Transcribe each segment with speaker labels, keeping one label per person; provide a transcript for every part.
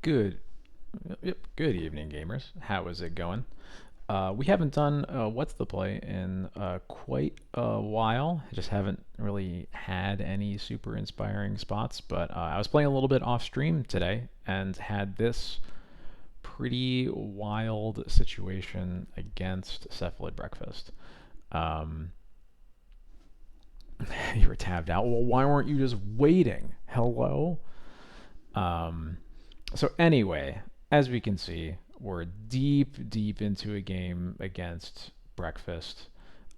Speaker 1: Good, good evening, gamers. How is it going? We haven't done What's the Play in quite a while. I just haven't really had any super inspiring spots, but I was playing a little bit off stream today and had this pretty wild situation against Cephalid Breakfast. Um, you were tabbed out. Well, why weren't you just waiting? Hello? Um, So anyway, as we can see, we're deep into a game against Breakfast.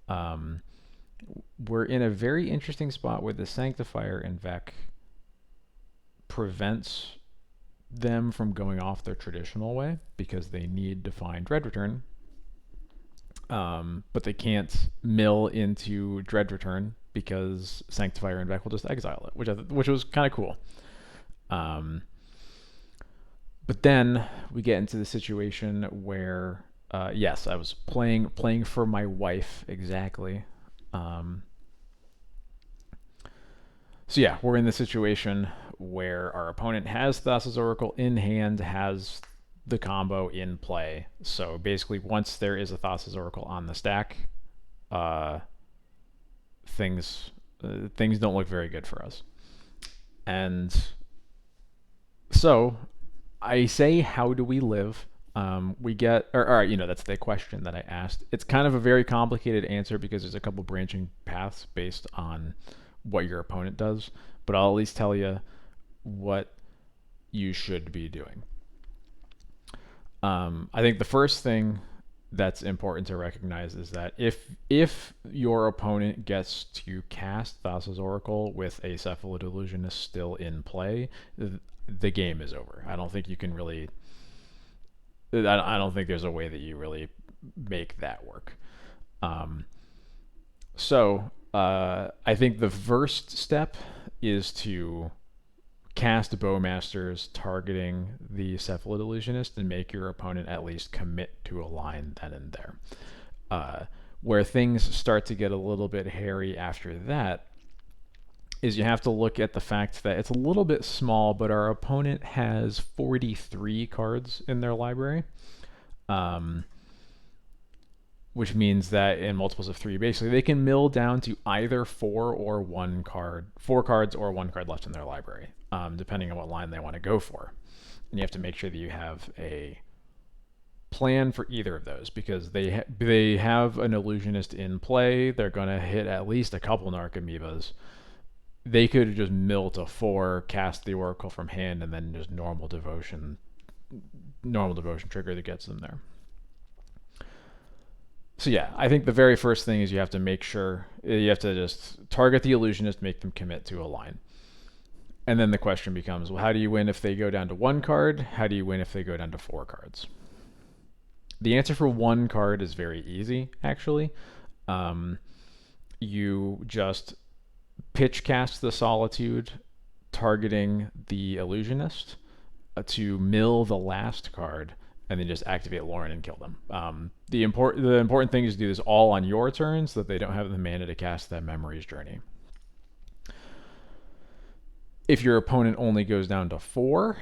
Speaker 1: Um, we're in a very interesting spot where the Sanctifier en-Vec prevents them from going off their traditional way because they need to find Dread Return. But they can't mill into Dread Return because Sanctifier en-Vec will just exile it, which was kind of cool. Um, But then we get into the situation where, yes, I was playing for my wife exactly. Um, so yeah, we're in the situation where our opponent has Thassa's Oracle in hand, has the combo in play. So basically, once there is a Thassa's Oracle on the stack, uh, things don't look very good for us. And so I say, how do we live? We get, or all right, that's the question that I asked. It's kind of a very complicated answer because there's a couple branching paths based on what your opponent does, but I'll at least tell you what you should be doing. I think the first thing that's important to recognize is that if your opponent gets to cast Thassa's Oracle with a Cephalid Illusionist still in play, the game is over. I don't think you can really. I don't think there's a way that you really make that work. Um, so I think the first step is to cast Bowmasters targeting the Cephalid Illusionist and make your opponent at least commit to a line then and there. Where things start to get a little bit hairy after that is you have to look at the fact that it's a little bit small, but our opponent has 43 cards in their library, um, which means that in multiples of three, basically they can mill down to either four cards or one card left in their library, depending on what line they want to go for. And you have to make sure that you have a plan for either of those because they have an illusionist in play. They're going to hit at least a couple Narcomoebas. They could just mill to four, cast the Oracle from hand, and then just normal devotion trigger that gets them there. So yeah, I think the very first thing is you have to make sure you have to just target the illusionist, make them commit to a line. And then the question becomes, well, how do you win if they go down to one card? How do you win if they go down to four cards? The answer for one card is very easy, actually. You just pitch cast the Solitude, targeting the Illusionist to mill the last card, and then just activate Lauren and kill them. The important thing is to do this all on your turn so that they don't have the mana to cast that Memory's Journey. If your opponent only goes down to four,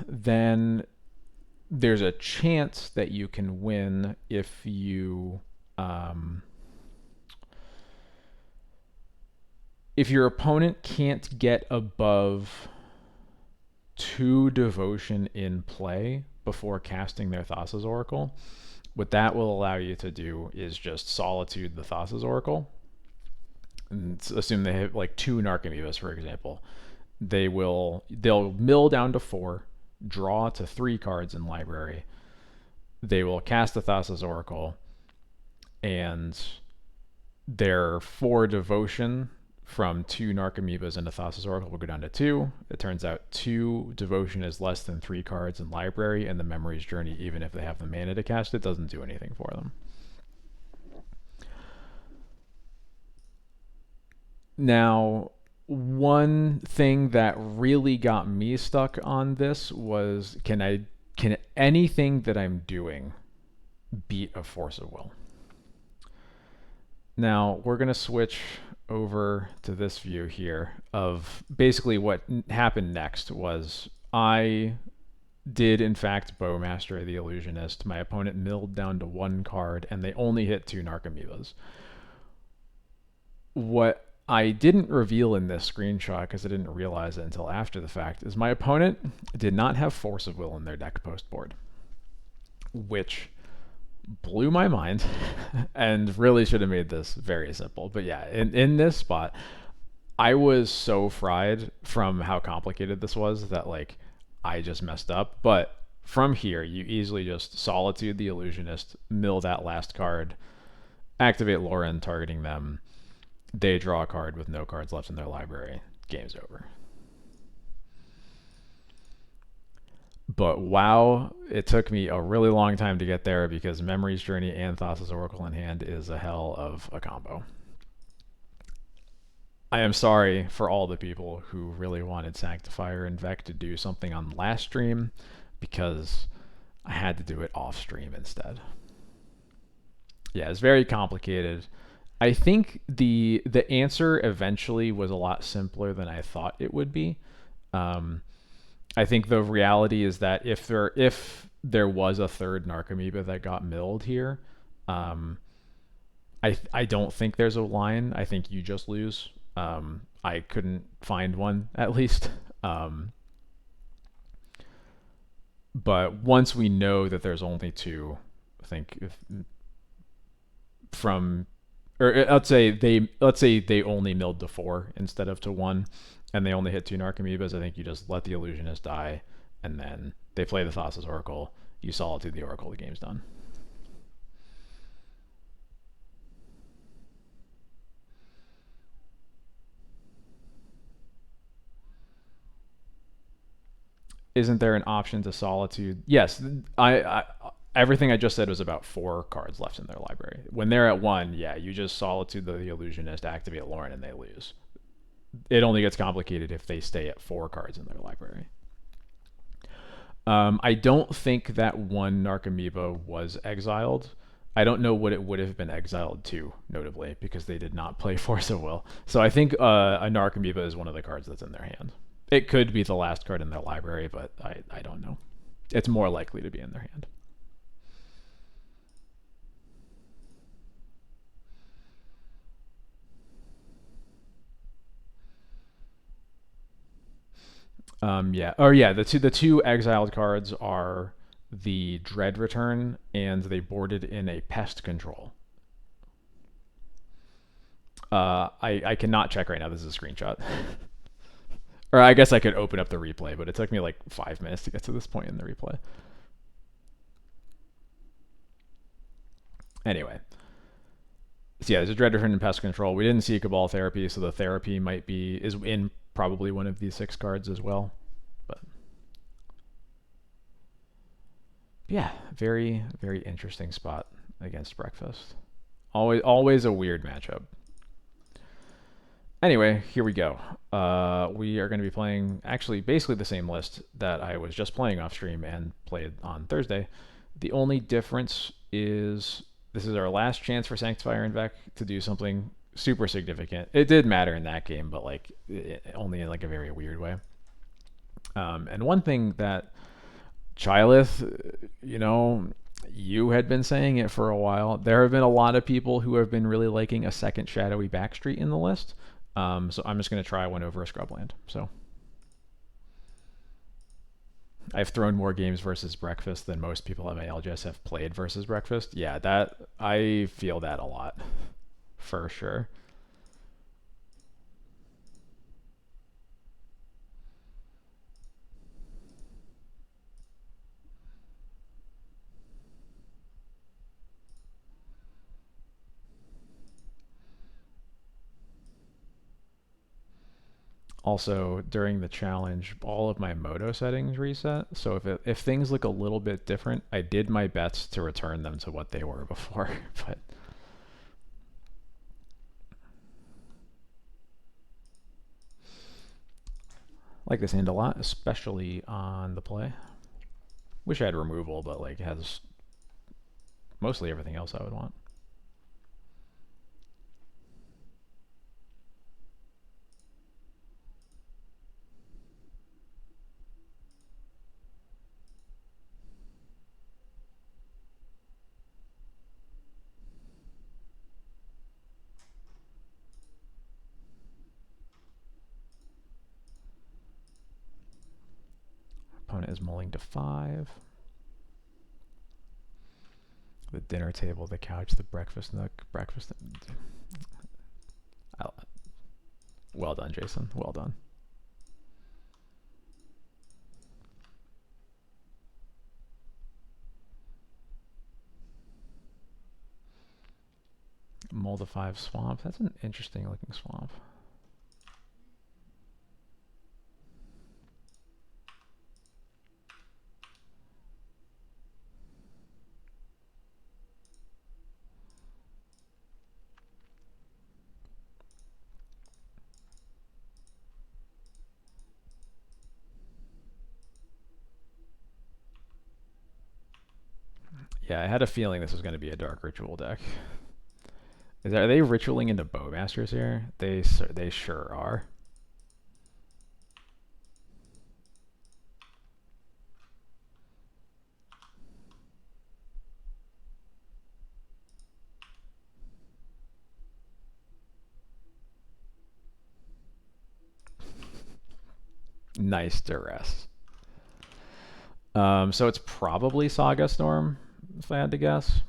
Speaker 1: then there's a chance that you can win if your opponent can't get above two devotion in play before casting their Thassa's Oracle. What that will allow you to do is just Solitude the Thassa's Oracle. And assume they have like two Narcomoebas, for example. They'll mill down to four, draw to three cards in library. They will cast the Thassa's Oracle, and their four devotion from two Narcomoebas into Thassa's Oracle will go down to two. It turns out two devotion is less than three cards in library, and the Memory's Journey, even if they have the mana to cast it, doesn't do anything for them. Now, one thing that really got me stuck on this was can anything that I'm doing beat a Force of Will? Now we're going to switch over to this view here of basically what happened next was I did in fact Bowmaster the Illusionist. My opponent milled down to 1 card, and they only hit 2 Narcomoebas. What I didn't reveal in this screenshot, because I didn't realize it until after the fact, is my opponent did not have Force of Will in their deck post board, which blew my mind and really should have made this very simple. But yeah, in this spot, I was so fried from how complicated this was that like I just messed up. But from here, you easily just Solitude the Illusionist, mill that last card, activate Lauren, targeting them. They draw a card with no cards left in their library. Game's over. But wow, it took me a really long time to get there because Memory's Journey and Thassa's Oracle in hand is a hell of a combo. I am sorry for all the people who really wanted Sanctifier and en-Vec to do something on the last stream, because I had to do it off stream instead. Yeah, it's very complicated. I think the answer eventually was a lot simpler than I thought it would be. I think the reality is that if there was a third Narcomoeba that got milled here, I don't think there's a line. I think you just lose. I couldn't find one, at least. But once we know that there's only 2, I think let's say they only milled to 4 instead of to 1, and they only hit 2 Narcomoebas, I think you just let the Illusionist die, and then they play the Thassa's Oracle, you Solitude the Oracle, the game's done. Isn't there an option to Solitude? Yes, I everything I just said was about 4 cards left in their library. When they're at 1, yeah, you just Solitude the Illusionist, activate Lauren, and they lose. It only gets complicated if they stay at 4 cards in their library. I don't think that 1 Narcomoeba was exiled. I don't know what it would have been exiled to, notably, because they did not play Force of Will. So I think a Narcomoeba is one of the cards that's in their hand. It could be the last card in their library, but I don't know. It's more likely to be in their hand. The two exiled cards are the Dread Return, and they boarded in a Pest Control. I cannot check right now. This is a screenshot. Or I guess I could open up the replay, but it took me like 5 minutes to get to this point in the replay. Anyway. So yeah, there's a Dread Return and Pest Control. We didn't see Cabal Therapy, so the Therapy is in probably one of these 6 cards as well. But yeah, very, very interesting spot against Breakfast. Always a weird matchup. Anyway, here we go. We are going to be playing actually basically the same list that I was just playing off stream and played on Thursday. The only difference is this is our last chance for Sanctifier and en-Vec to do something super significant. It did matter in that game, but like only in like a very weird way. And one thing that Chylith, you had been saying it for a while. There have been a lot of people who have been really liking a second Shadowy Backstreet in the list. So I'm just going to try one over a Scrubland. So I've thrown more games versus Breakfast than most people at my LGS have played versus Breakfast. Yeah, that I feel that a lot, for sure. Also, during the challenge, all of my Moto settings reset. So if things look a little bit different, I did my best to return them to what they were before. But I like this hand a lot, especially on the play. Wish I had removal, but like it has mostly everything else I would want. opponent is mulling to 5. The dinner table, the couch, the breakfast nook, breakfast. Well done, Jason. Well done. Mull to 5 swamp. That's an interesting looking swamp. Yeah, I had a feeling this was going to be a dark ritual deck. Are they ritualing into Bowmasters here? They sure are. Nice duress. So it's probably Saga Storm, if I had to guess.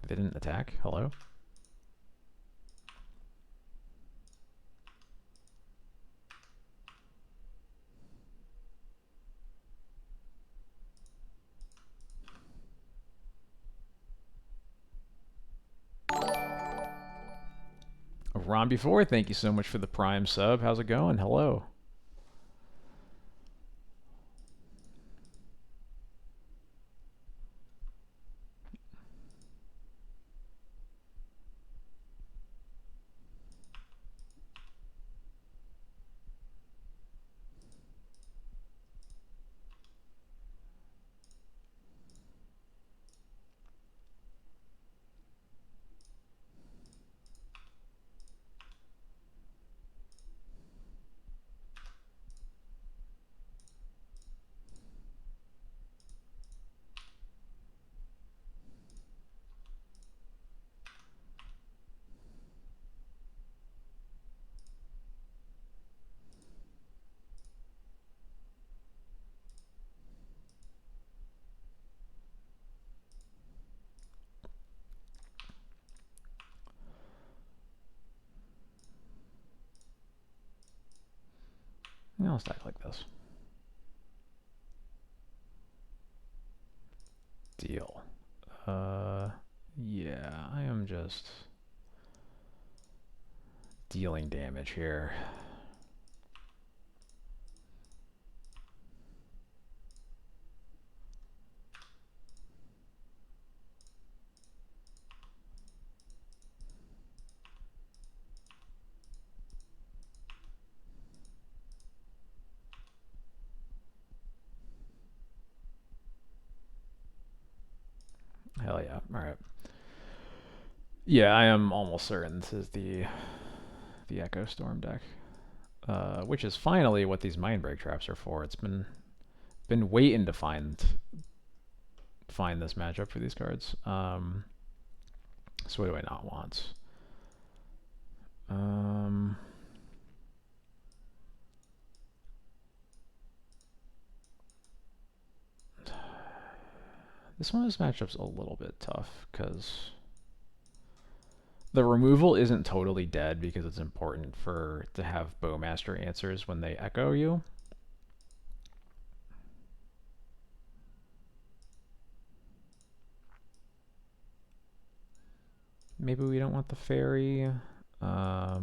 Speaker 1: They didn't attack. Hello? Ron before, thank you so much for the Prime sub. How's it going? Hello. Yeah, I'll stack like this. Deal. Yeah, I am just dealing damage here. Hell yeah. Alright. Yeah, I am almost certain this is the Echo Storm deck. Which is finally what these Mindbreak traps are for. It's been waiting to find this matchup for these cards. So what do I not want? This matchup's a little bit tough because the removal isn't totally dead because it's important to have Bowmaster answers when they echo you. Maybe we don't want the fairy. Or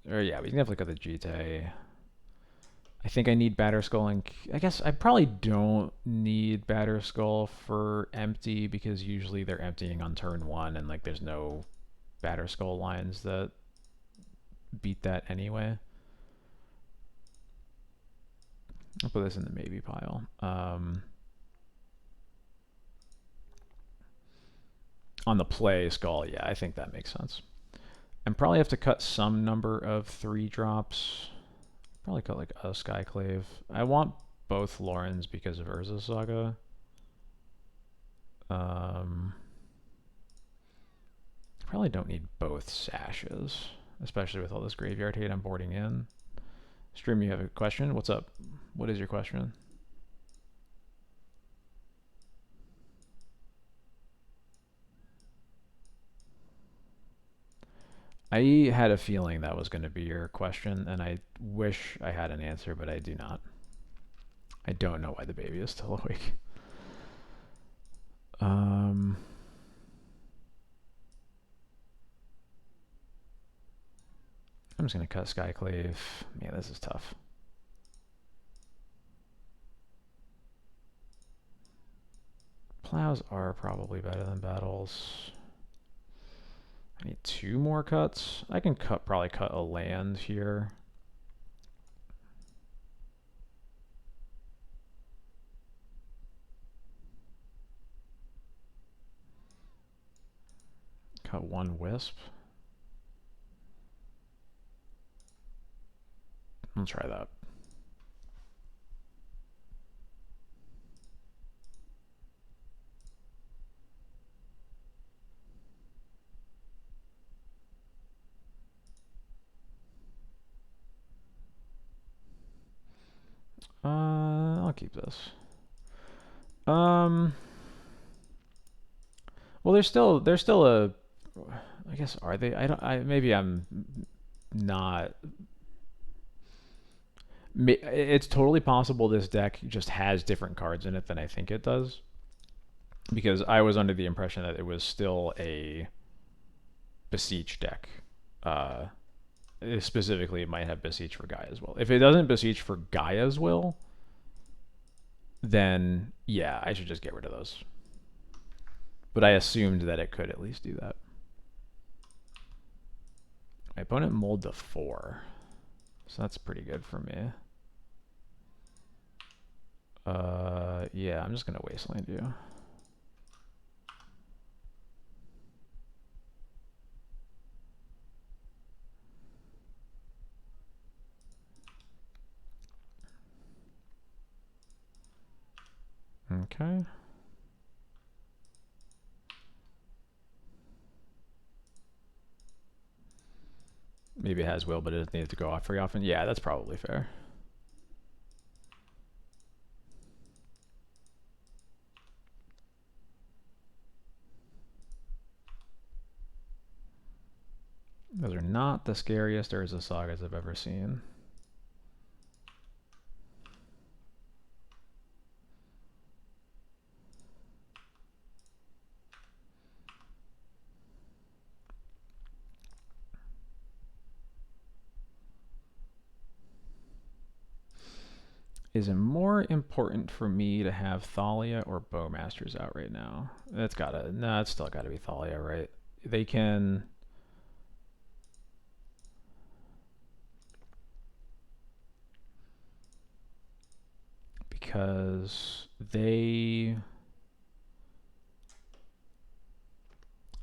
Speaker 1: yeah, we can definitely got the Jite. I think I need Batterskull, and I guess I probably don't need Batterskull for empty because usually they're emptying on turn 1 and like there's no Batterskull lines that beat that anyway. I'll put this in the maybe pile. On the play skull, yeah, I think that makes sense. And probably have to cut some number of 3-drops. Probably cut like a Skyclave. I want both Laurens because of Urza Saga. Probably don't need both sashes, especially with all this graveyard hate I'm boarding in. Stream, you have a question? What's up? What is your question? I had a feeling that was going to be your question, and I wish I had an answer, but I do not. I don't know why the baby is still awake. I'm just going to cut Skyclave. Man, this is tough. Plows are probably better than battles. I need 2 more cuts. I can probably cut a land here. Cut 1 wisp. I'll try that. I'll keep this. Well, there's still a. I guess are they? Maybe I'm not. It's totally possible this deck just has different cards in it than I think it does. Because I was under the impression that it was still a Beseech deck. Specifically, it might have Beseech for Gaia's Will. If it doesn't Beseech for Gaia's Will, then yeah, I should just get rid of those. But I assumed that it could at least do that. My opponent mulled to 4. So that's pretty good for me. Yeah, I'm just going to wasteland you. Okay. Maybe it has will, but it doesn't need to go off very often. Yeah, that's probably fair. Those are not the scariest Urza Sagas I've ever seen. Is it more important for me to have Thalia or Bowmasters out right now? It's still gotta be Thalia, right? They can. Because they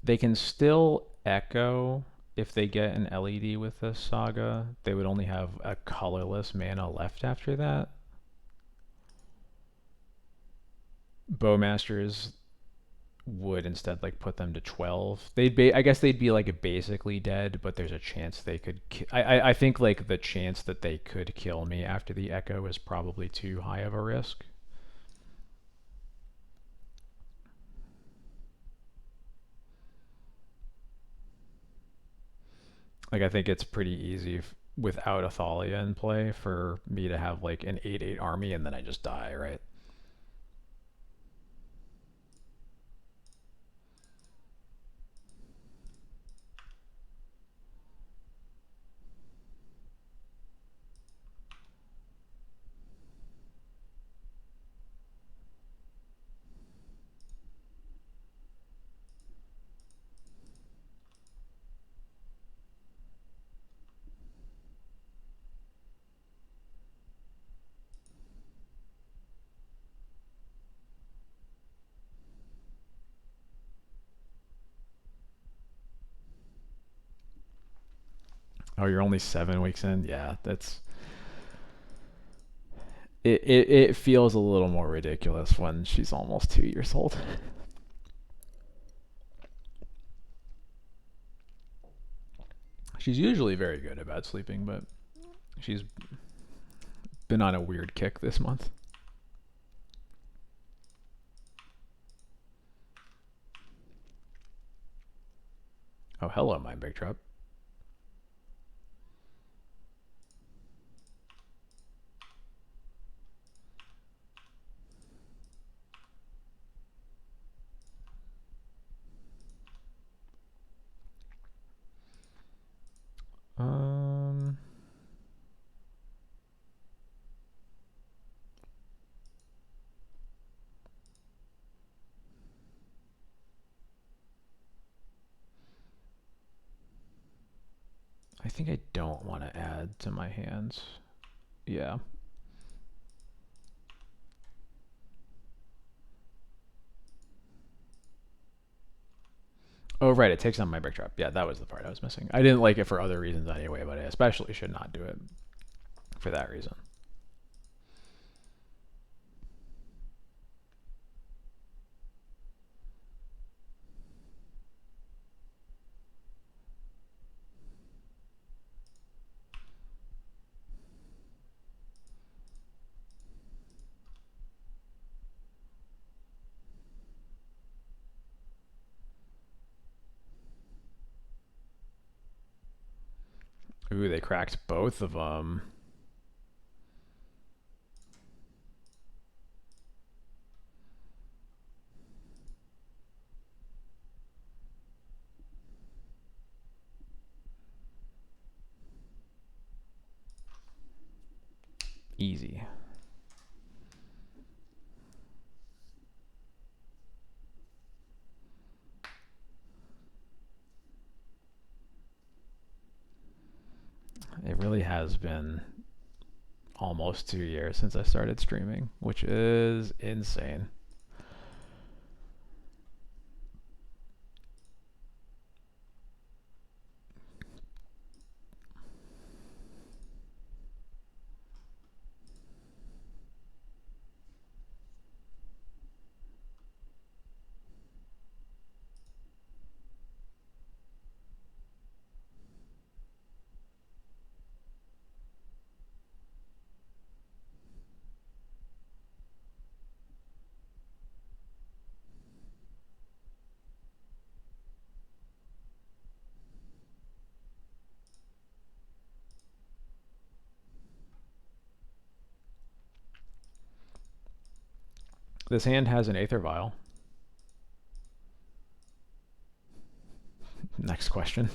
Speaker 1: can still echo if they get an LED with this saga. They would only have a colorless mana left after that. Bowmasters would instead like put them to 12. I guess they'd be like basically dead, but there's a chance they could I think like the chance that they could kill me after the echo is probably too high of a risk. Like I think it's pretty easy without a Thalia in play for me to have like an 8/8 army and then I just die, right? Oh, you're only 7 weeks in? Yeah, that's it feels a little more ridiculous when she's almost 2 years old. She's usually very good about sleeping, but she's been on a weird kick this month. Oh, hello, my big trap. I think I don't want to add to my hands. Yeah. Oh, right. It takes on my brick trap. Yeah, that was the part I was missing. I didn't like it for other reasons anyway, but I especially should not do it for that reason. Ooh, they cracked both of them. Easy. It really has been almost 2 years since I started streaming, which is insane. This hand has an Aether Vial. Next question.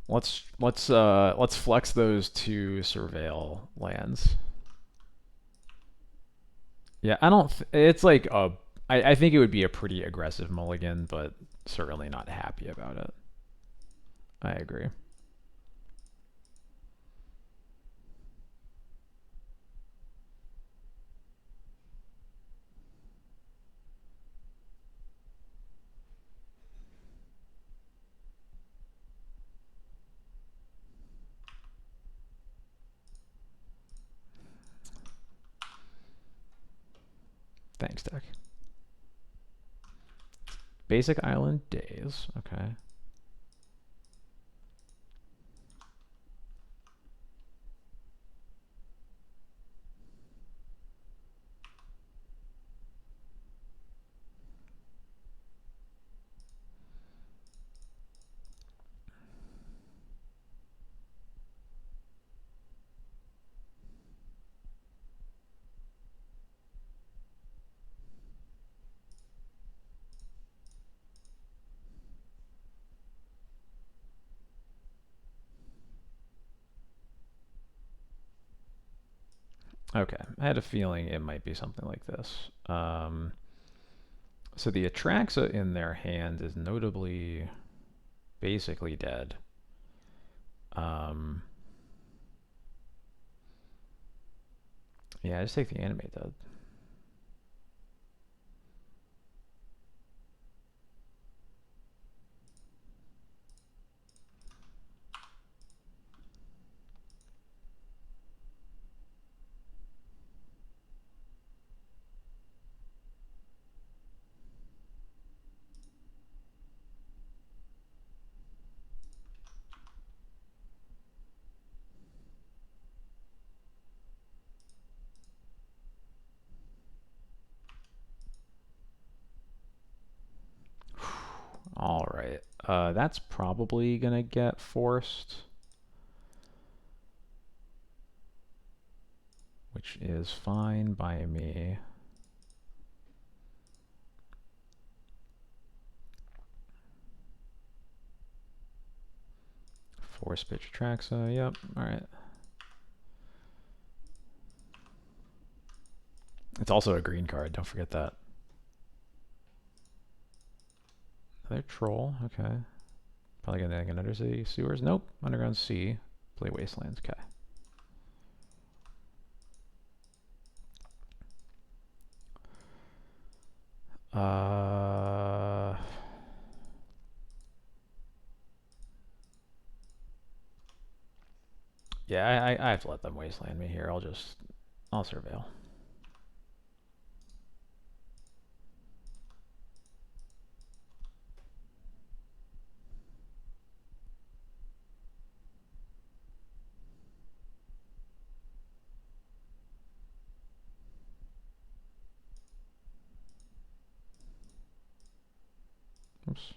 Speaker 1: Let's flex those two surveil lands. Yeah, I don't. It's like a. I think it would be a pretty aggressive mulligan, but certainly not happy about it. I agree. Thanks, Tech. Basic Island Days. Okay. Okay. I had a feeling it might be something like this. So the Atraxa in their hand is notably basically dead. Yeah, I just take the animate dead. All right. That's probably gonna get forced, which is fine by me. Force pitch Traxa. Yep. All right. It's also a green card. Don't forget that. Another troll. Okay. Probably gonna get an undersea sewers. Nope. Underground sea. Play wastelands. Okay. Yeah, I have to let them wasteland me here. I'll surveil. Oops.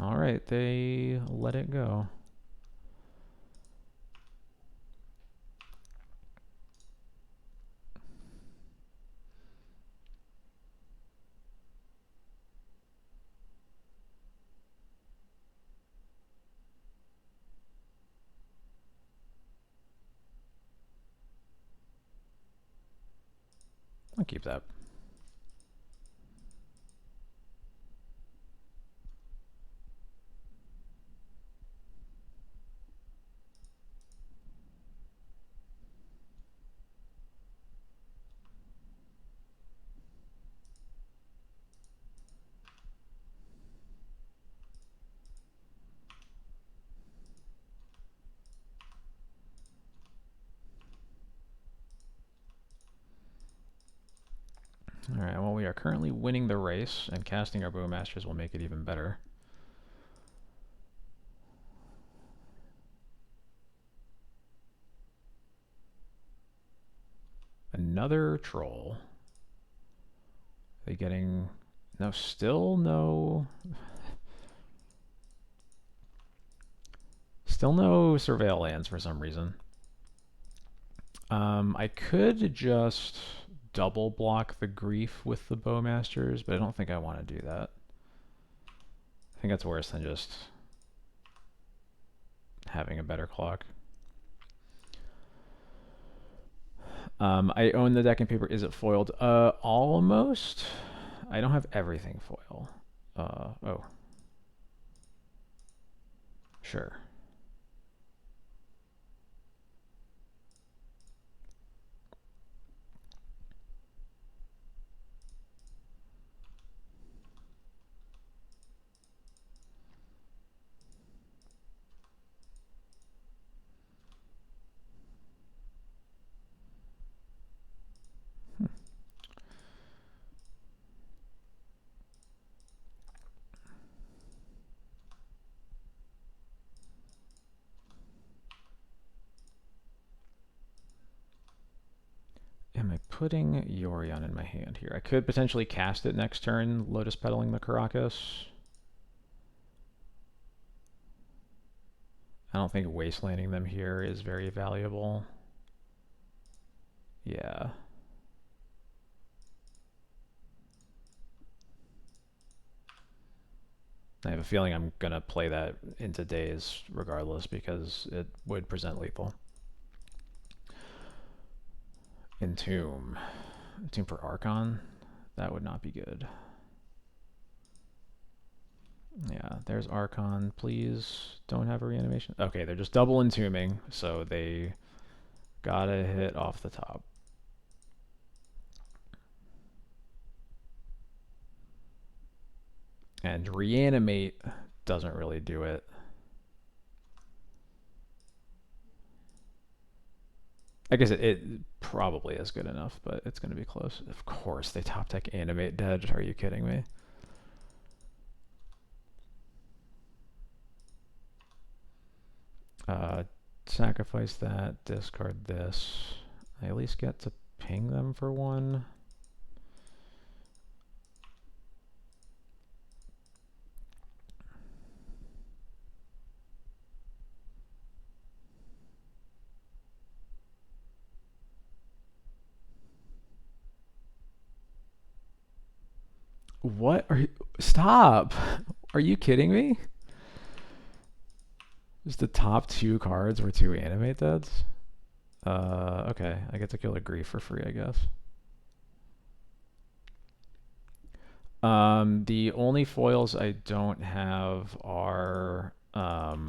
Speaker 1: All right, they let it go. I'll keep that. All right, well, we are currently winning the race, and casting our Bowmasters will make it even better. Another troll. Are they getting... No, still no... Still no surveil lands for some reason. I could just double block the grief with the Bowmasters, but I don't think I want to do that. I think that's worse than just having a better clock. I own the deck and paper. Is it foiled? Almost. I don't have everything foil. Oh. Sure. Am I putting Yorion in my hand here? I could potentially cast it next turn, Lotus Pedaling the Caracas. I don't think wastelanding them here is very valuable. Yeah. I have a feeling I'm going to play that into days regardless because it would present lethal. Entomb. Entomb for Archon? That would not be good. Yeah, there's Archon. Please don't have a reanimation. Okay, they're just double entombing, so they gotta hit off the top. And reanimate doesn't really do it. I guess it probably is good enough, but it's going to be close. Of course, they top deck animate dead. Are you kidding me? Sacrifice that, discard this. I at least get to ping them for one. What are you? Stop! Are you kidding me? Just the top two cards were two animate deads? Okay. I get to kill a grief for free, I guess. The only foils I don't have are, I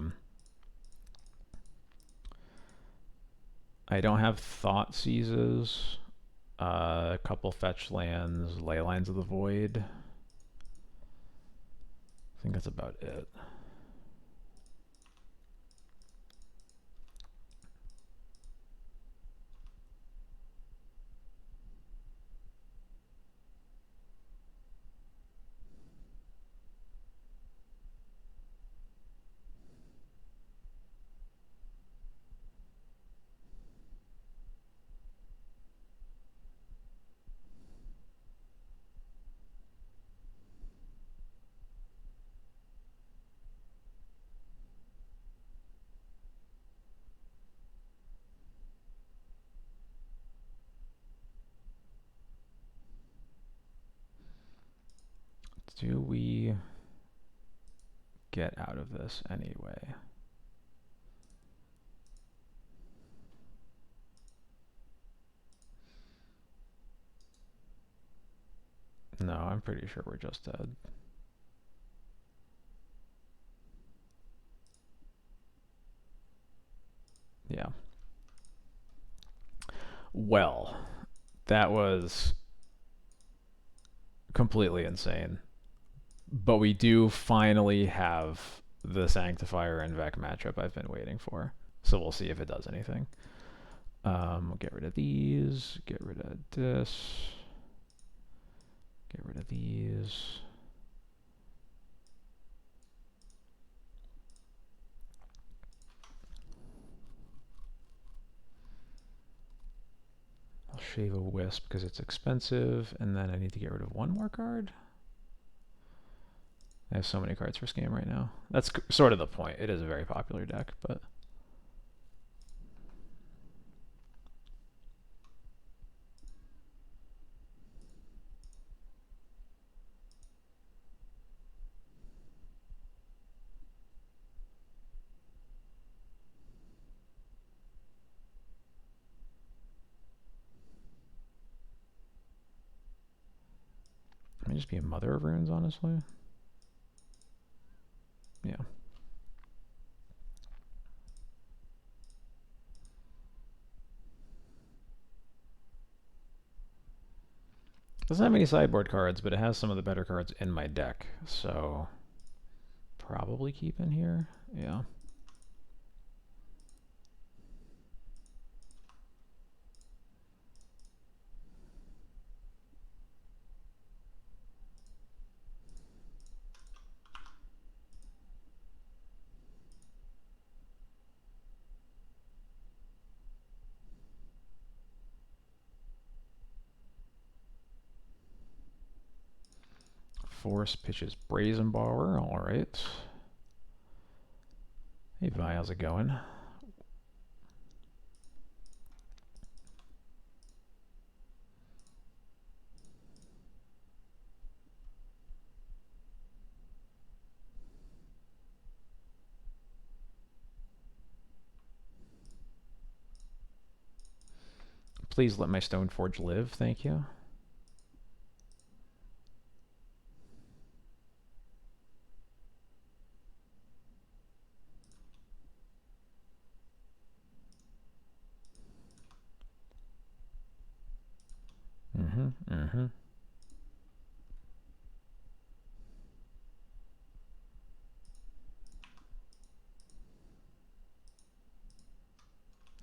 Speaker 1: don't have Thought Seizes, a couple fetch lands, Ley Lines of the Void. I think that's about it. Do we get out of this anyway? No, I'm pretty sure we're just dead. Yeah. Well, that was completely insane. But we do finally have the Sanctifier en-Vec matchup I've been waiting for. So we'll see if it does anything. We'll get rid of these. Get rid of this. Get rid of these. I'll shave a wisp because it's expensive, and then I need to get rid of one more card. I have so many cards for Scam right now. That's sort of the point. It is a very popular deck, but... It may just be a Mother of Runes, honestly. Yeah. Doesn't have any sideboard cards, but it has some of the better cards in my deck, so probably keep in here. Yeah. Force pitches Brazen Borrower. All right. Hey, Vi, how's it going? Please let my Stoneforge live. Thank you.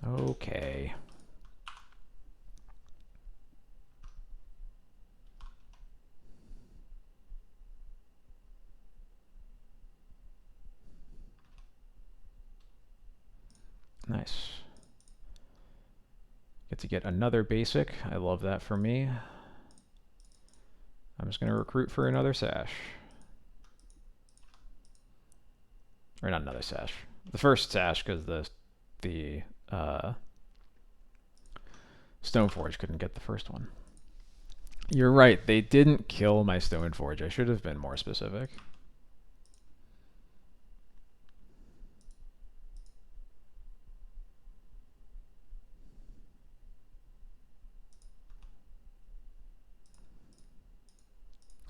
Speaker 1: Okay. Nice. Get to get another basic. I love that for me. I'm just going to recruit for another sash. Or not another sash. The first sash, because the Stoneforge couldn't get the first one. You're right, they didn't kill my Stoneforge. I should have been more specific.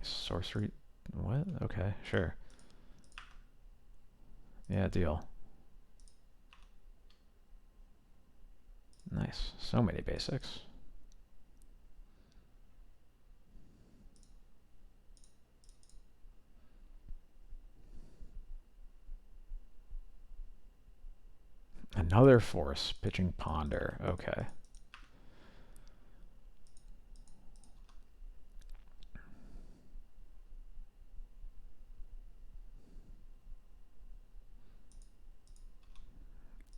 Speaker 1: Sorcery? What? Okay, sure. Yeah, deal. Nice. So many basics. Another force. Pitching Ponder. Okay.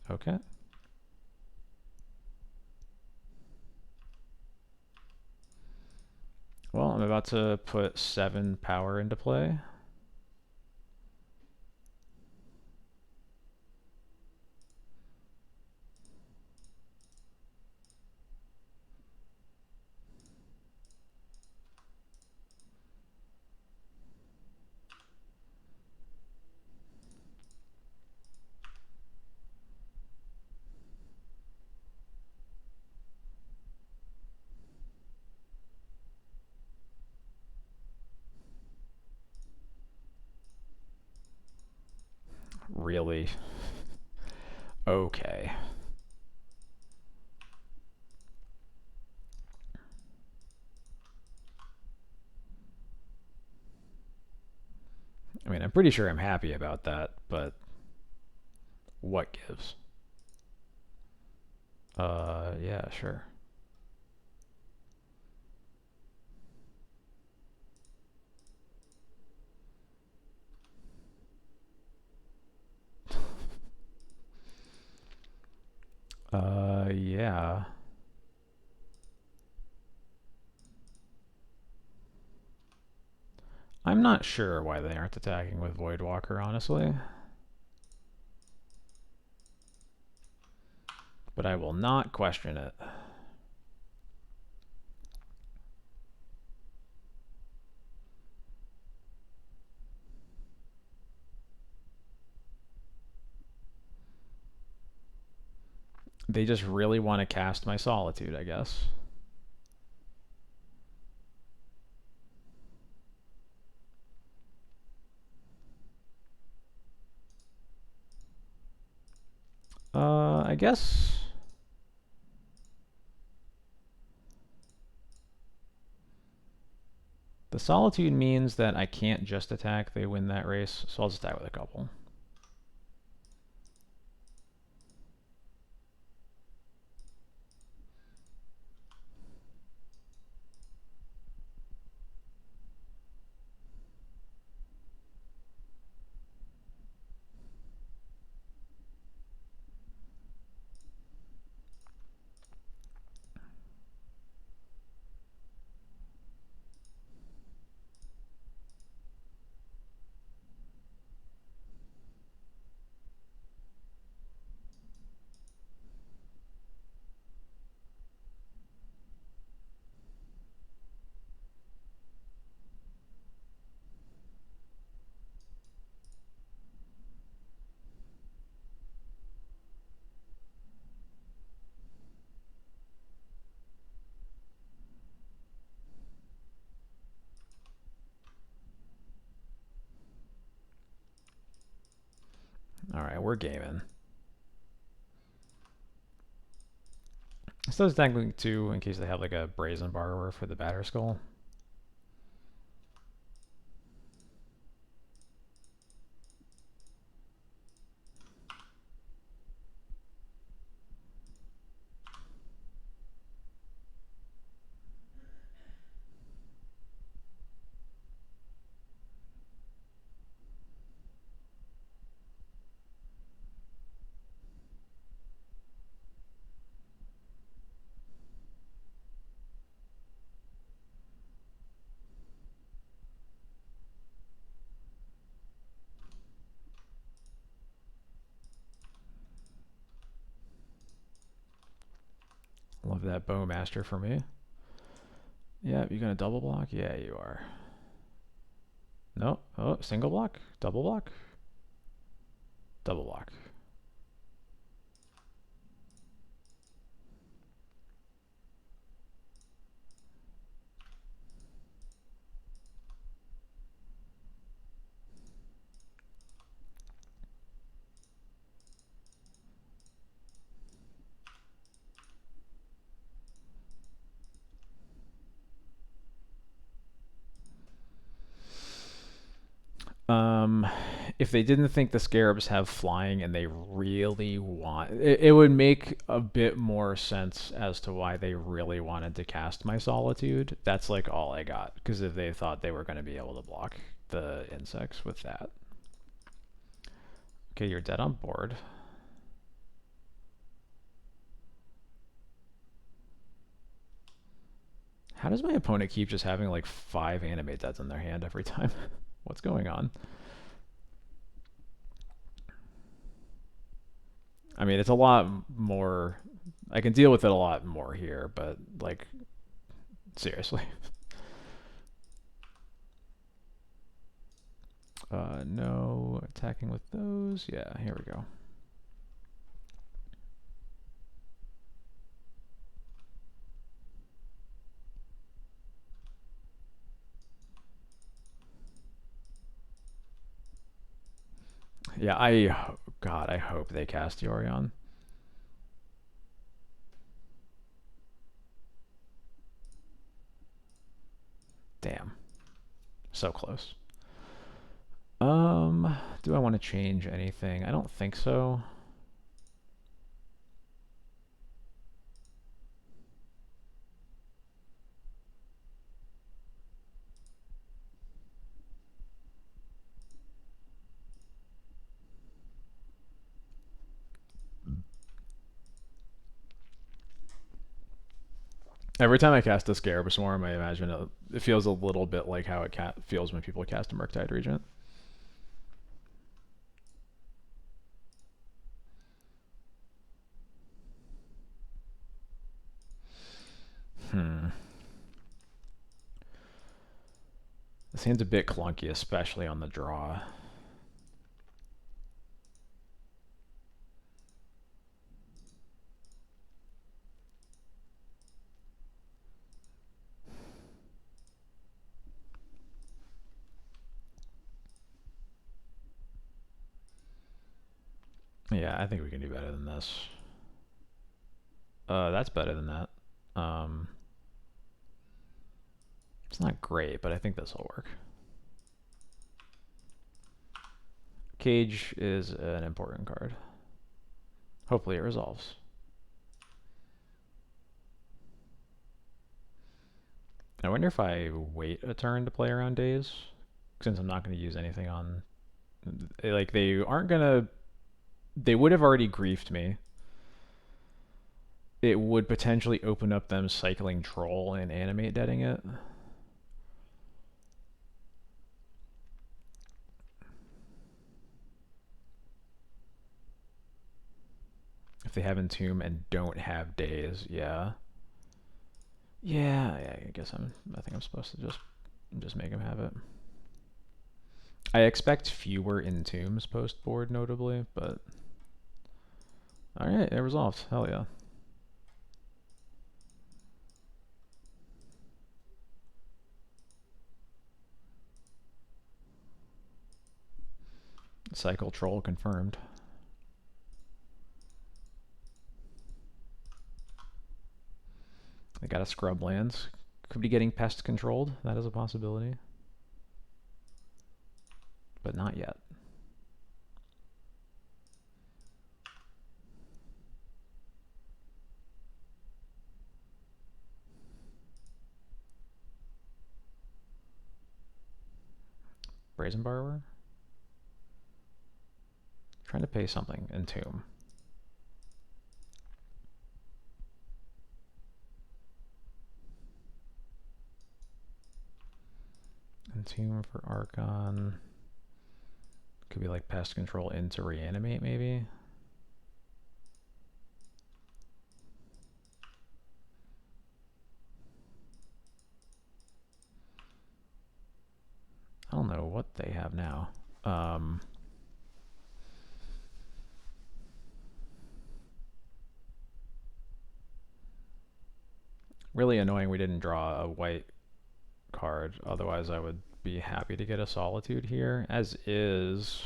Speaker 1: Okay. Well, I'm about to put 7 power into play. Really? Okay. I mean, I'm pretty sure I'm happy about that, but what gives? Yeah, sure. Yeah. I'm not sure why they aren't attacking with Voidwalker, honestly. But I will not question it. They just really want to cast my Solitude, I guess. I guess... The Solitude means that I can't just attack, they win that race, so I'll just attack with a couple. Alright, we're gaming. Still attacking 2 in case they have like a Brazen Borrower for the Batter Skull. of that Bowmaster for me. Yeah, you gonna double block? Yeah, you are. No. Oh, single block? Double block? Double block. If they didn't think the Scarabs have flying and they really want it would make a bit more sense as to why they really wanted to cast my Solitude. That's like all I got, because if they thought they were going to be able to block the insects with that. Okay, you're dead on board. How does my opponent keep just having like 5 animate deads in their hand every time? What's going on? I mean, it's a lot more. I can deal with it a lot more here, but like, seriously. No attacking with those. Yeah, here we go. Yeah, God, I hope they cast Yorion. Damn. So close. Do I want to change anything? I don't think so. Every time I cast a Scarab Swarm, I imagine it feels a little bit like how it feels when people cast a Murktide Regent. This hand's a bit clunky, especially on the draw. Yeah, I think we can do better than this. That's better than that. It's not great, but I think this will work. Cage is an important card. Hopefully it resolves. I wonder if I wait a turn to play around days, since I'm not going to use anything on... Like, they aren't going to... They would have already griefed me. It would potentially open up them cycling Troll and animate deading it. If they have Entomb and don't have days, yeah. Yeah, I guess I think I'm supposed to just make him have it. I expect fewer Entombs post board, notably, but all right, it resolved. Hell yeah. Cycle Troll confirmed. They got a scrub lands. Could be getting pest controlled. That is a possibility. But not yet. Brazen Borrower? Trying to pay something. Entomb. Entomb for Archon. Could be like pest control into reanimate, maybe. don't know what they have now. Really annoying we didn't draw a white card. Otherwise, I would be happy to get a Solitude here. As is...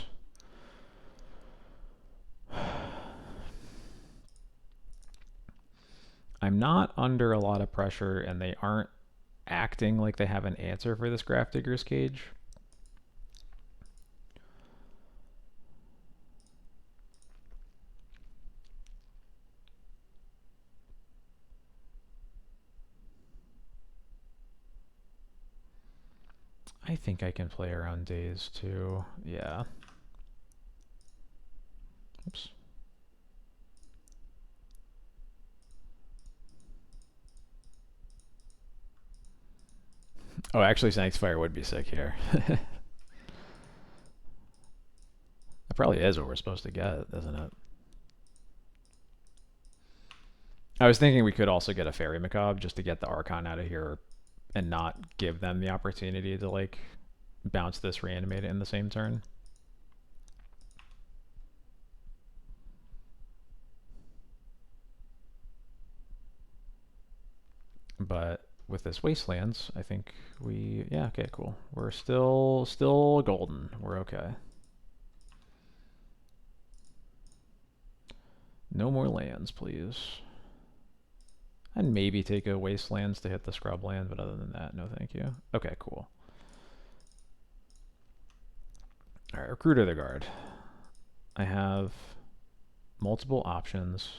Speaker 1: I'm not under a lot of pressure, and they aren't acting like they have an answer for this Grafdigger's Cage. I think I can play around days too. Yeah. Oops. Oh, actually, Sanctifier would be sick here. That probably is what we're supposed to get, isn't it? I was thinking we could also get a Fairy Macabre just to get the Archon out of here and not give them the opportunity to, like, bounce this, reanimate it in the same turn. But with this Wastelands, I think we... Yeah, okay, cool. We're still golden. We're okay. No more lands, please. And maybe take a Wastelands to hit the Scrubland, but other than that, no thank you. Okay, cool. Alright, Recruiter the Guard. I have multiple options.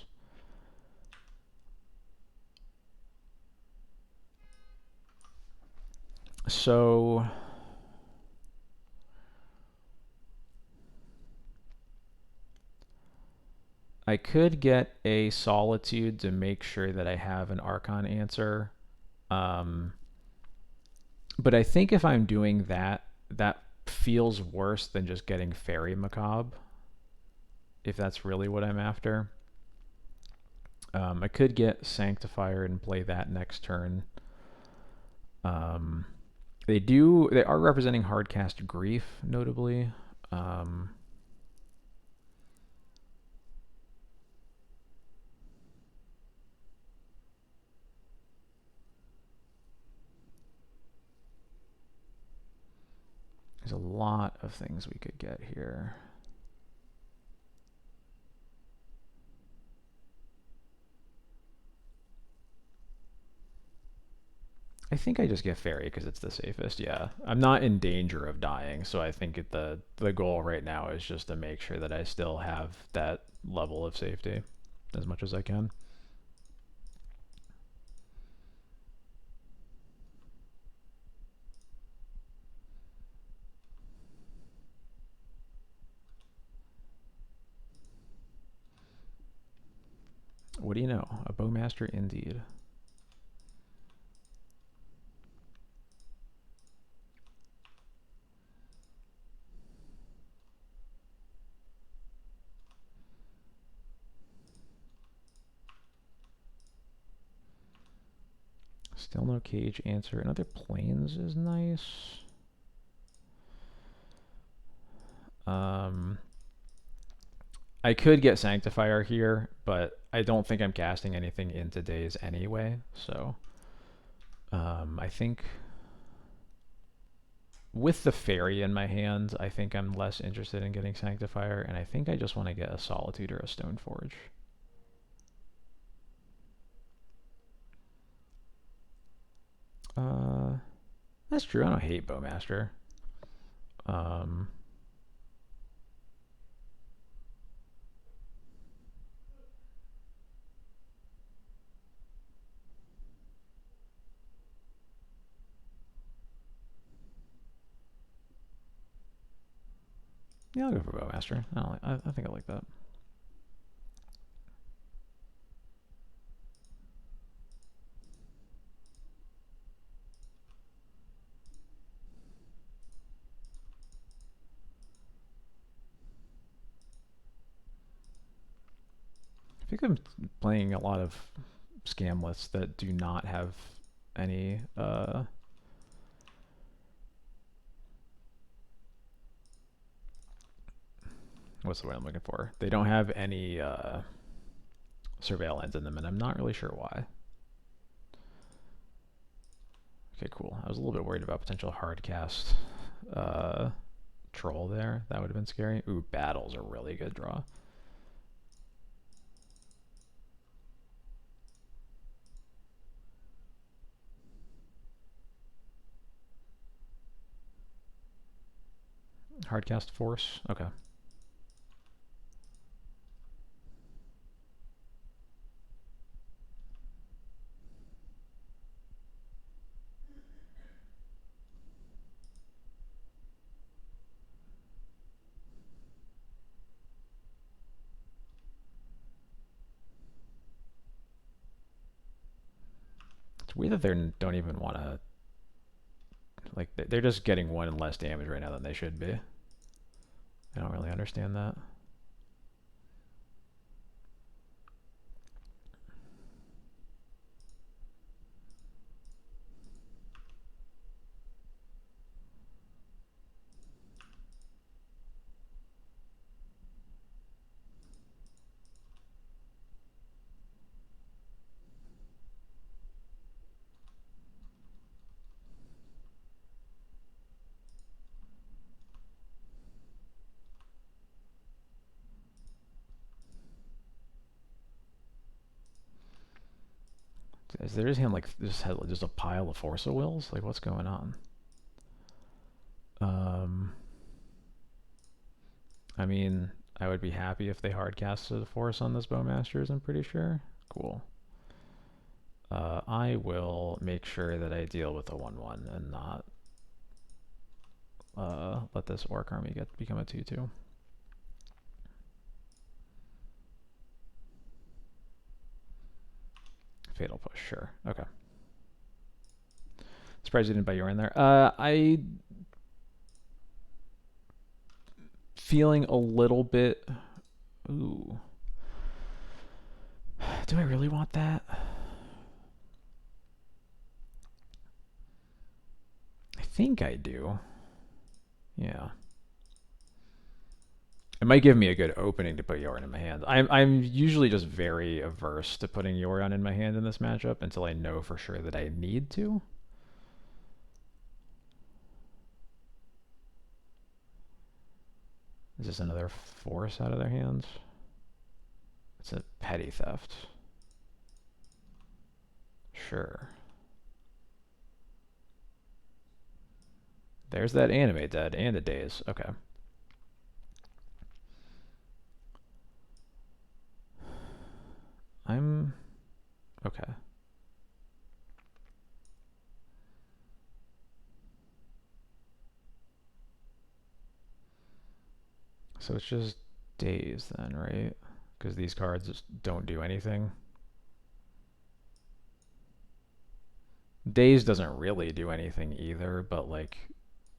Speaker 1: So... I could get a Solitude to make sure that I have an Archon answer. But I think if I'm doing that, that feels worse than just getting Fairy Macabre, if that's really what I'm after. I could get Sanctifier and play that next turn. They are representing Hardcast Grief, notably. There's a lot of things we could get here. I think I just get Fairy because it's the safest, yeah. I'm not in danger of dying, so I think the goal right now is just to make sure that I still have that level of safety as much as I can. What do you know? A Bowmaster indeed. Still no cage answer. Another planes is nice. I could get Sanctifier here, but I don't think I'm casting anything into days anyway, so I think with the Fairy in my hand, I think I'm less interested in getting Sanctifier, and I think I just want to get a Solitude or a Stoneforge. That's true. I don't hate Bowmaster. Yeah, I'll go for Bowmaster. I think I like that. I think I'm playing a lot of scam lists that do not have any what's the word I'm looking for? They don't have any surveillance in them, and I'm not really sure why. Okay, cool. I was a little bit worried about potential hard cast troll there. That would have been scary. Ooh, battle's a really good draw. Hardcast force. Okay. It's weird that they don't even want to. Like, they're just getting 1 less damage right now than they should be. I don't really understand that. Is there just him like just a pile of Force of Wills? Like, what's going on? I mean, I would be happy if they hard casted a Force on this Bowmasters, I'm pretty sure. Cool. I will make sure that I deal with a 1/1 and not let this Orc army become a 2/2. Fatal push, sure. Okay. Surprised you didn't buy your in there. I feeling a little bit. Ooh. Do I really want that? I think I do. Yeah. It might give me a good opening to put Yorion in my hand. I'm usually just very averse to putting Yorion in my hand in this matchup until I know for sure that I need to. Is this another Force out of their hands? It's a petty theft. Sure. There's that Animate Dead and a Daze. Okay. I'm... Okay. So it's just Daze then, right? Because these cards just don't do anything. Daze doesn't really do anything either, but like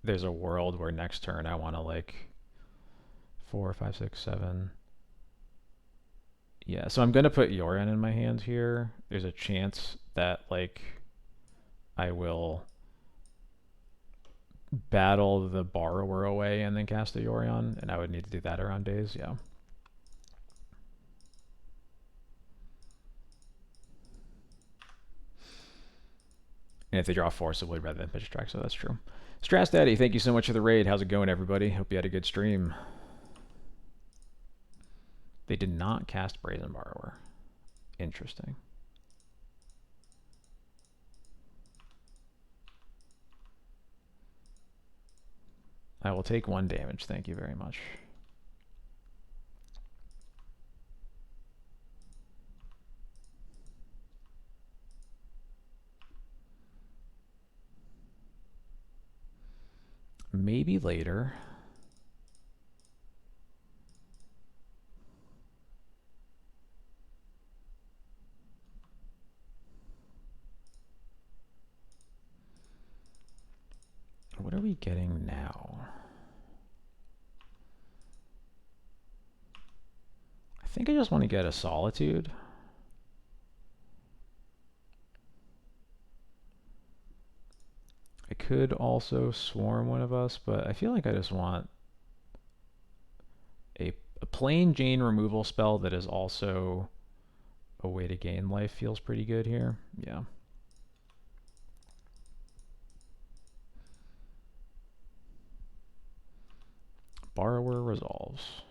Speaker 1: there's a world where next turn I want to like 4, 5, 6, 7. Yeah, so I'm gonna put Yorion in my hand here. There's a chance that like I will battle the Borrower away and then cast a Yorion, and I would need to do that around Daze, yeah. And if they draw forcibly rather than pitch track, so that's true. Strass Daddy, thank you so much for the raid. How's it going, everybody? Hope you had a good stream. They did not cast Brazen Borrower. Interesting. I will take 1 damage. Thank you very much. Maybe later. What are we getting now? I think I just want to get a Solitude. I could also swarm one of us, but I feel like I just want plain Jane removal spell that is also a way to gain life feels pretty good here. Yeah. Borrower resolves.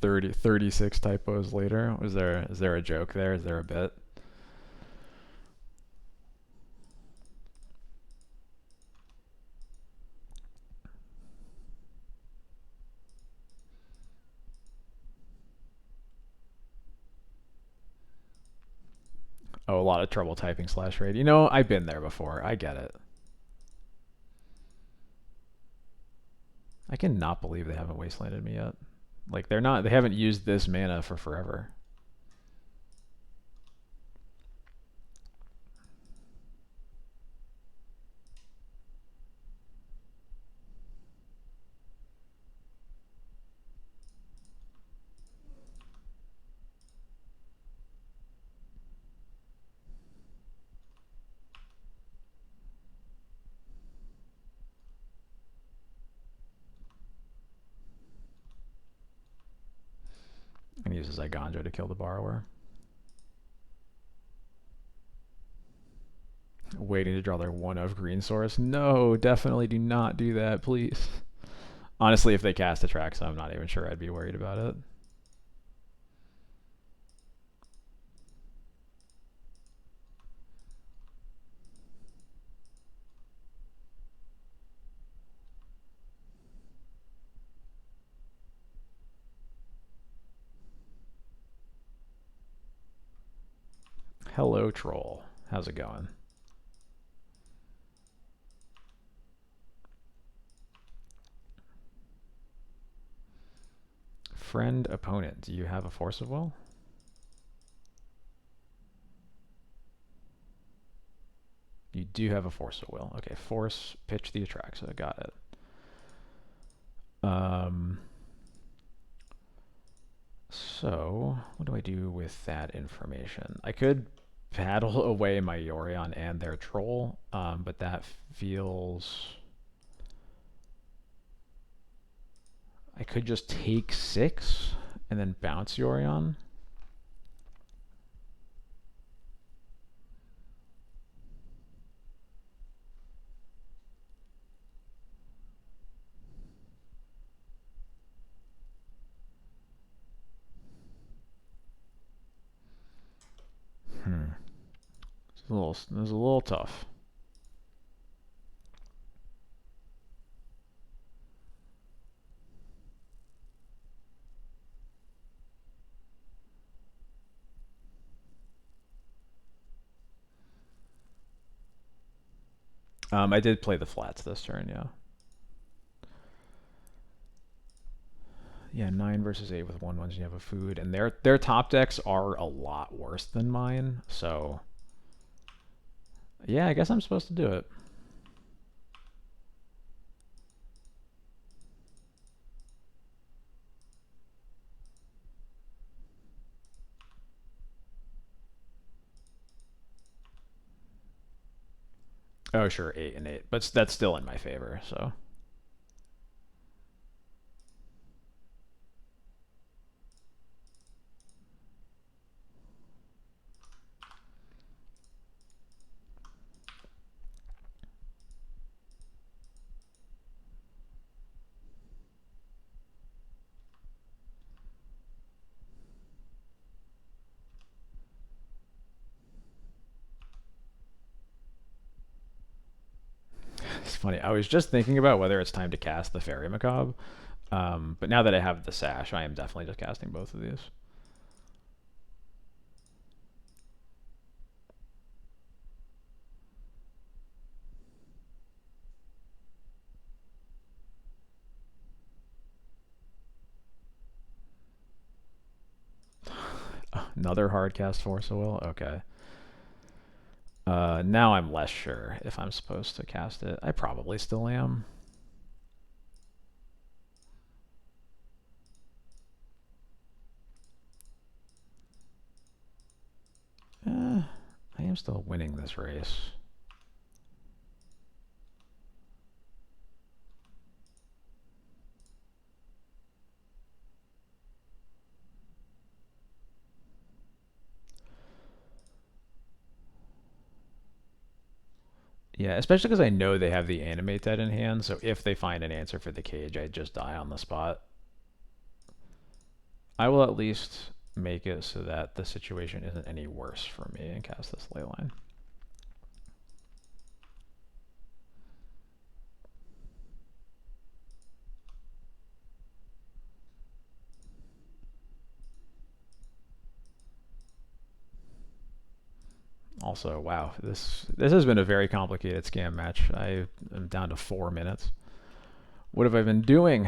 Speaker 1: 36 typos later. Is there a joke there? Is there a bit? Oh, a lot of trouble typing /raid. You know, I've been there before. I get it. I cannot believe they haven't wastelanded me yet. Like they haven't used this mana for forever. And uses Iganjo to kill the borrower. Waiting to draw their one of green source. No, definitely do not do that, please. Honestly, if they cast a Trax, I'm not even sure I'd be worried about it. Hello, troll. How's it going? Friend opponent. Do you have a Force of Will? You do have a Force of Will. Okay, force, pitch the Atraxa. Got it. So, what do I do with that information? I could paddle away my Yorion and their troll, but that feels... I could just take 6 and then bounce Yorion. This is a little tough. I did play the flats this turn, yeah. Yeah, 9 versus 8 with 1/1s. You have a food, and their top decks are a lot worse than mine. So, yeah, I guess I'm supposed to do it. Oh, sure, 8 and 8, but that's still in my favor. So. It's funny. I was just thinking about whether it's time to cast the Fairy Macabre, but now that I have the Sash, I am definitely just casting both of these. Another hard cast Force of Will? Okay. Now I'm less sure if I'm supposed to cast it. I probably still am. am still winning this race. Yeah, especially because I know they have the animate dead in hand, so if they find an answer for the cage, I just die on the spot. I will at least make it so that the situation isn't any worse for me and cast this ley line. Also, wow, this has been a very complicated scam match. I am down to 4 minutes. What have I been doing?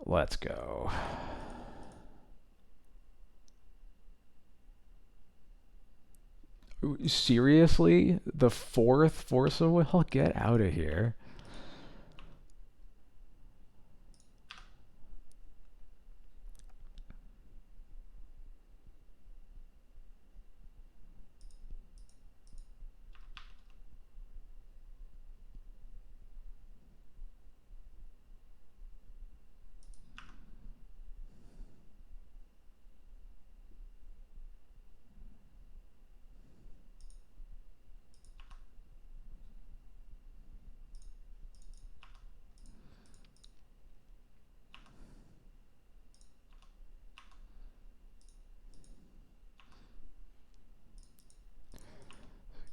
Speaker 1: Let's go. Seriously? The fourth Force of Will? Get out of here.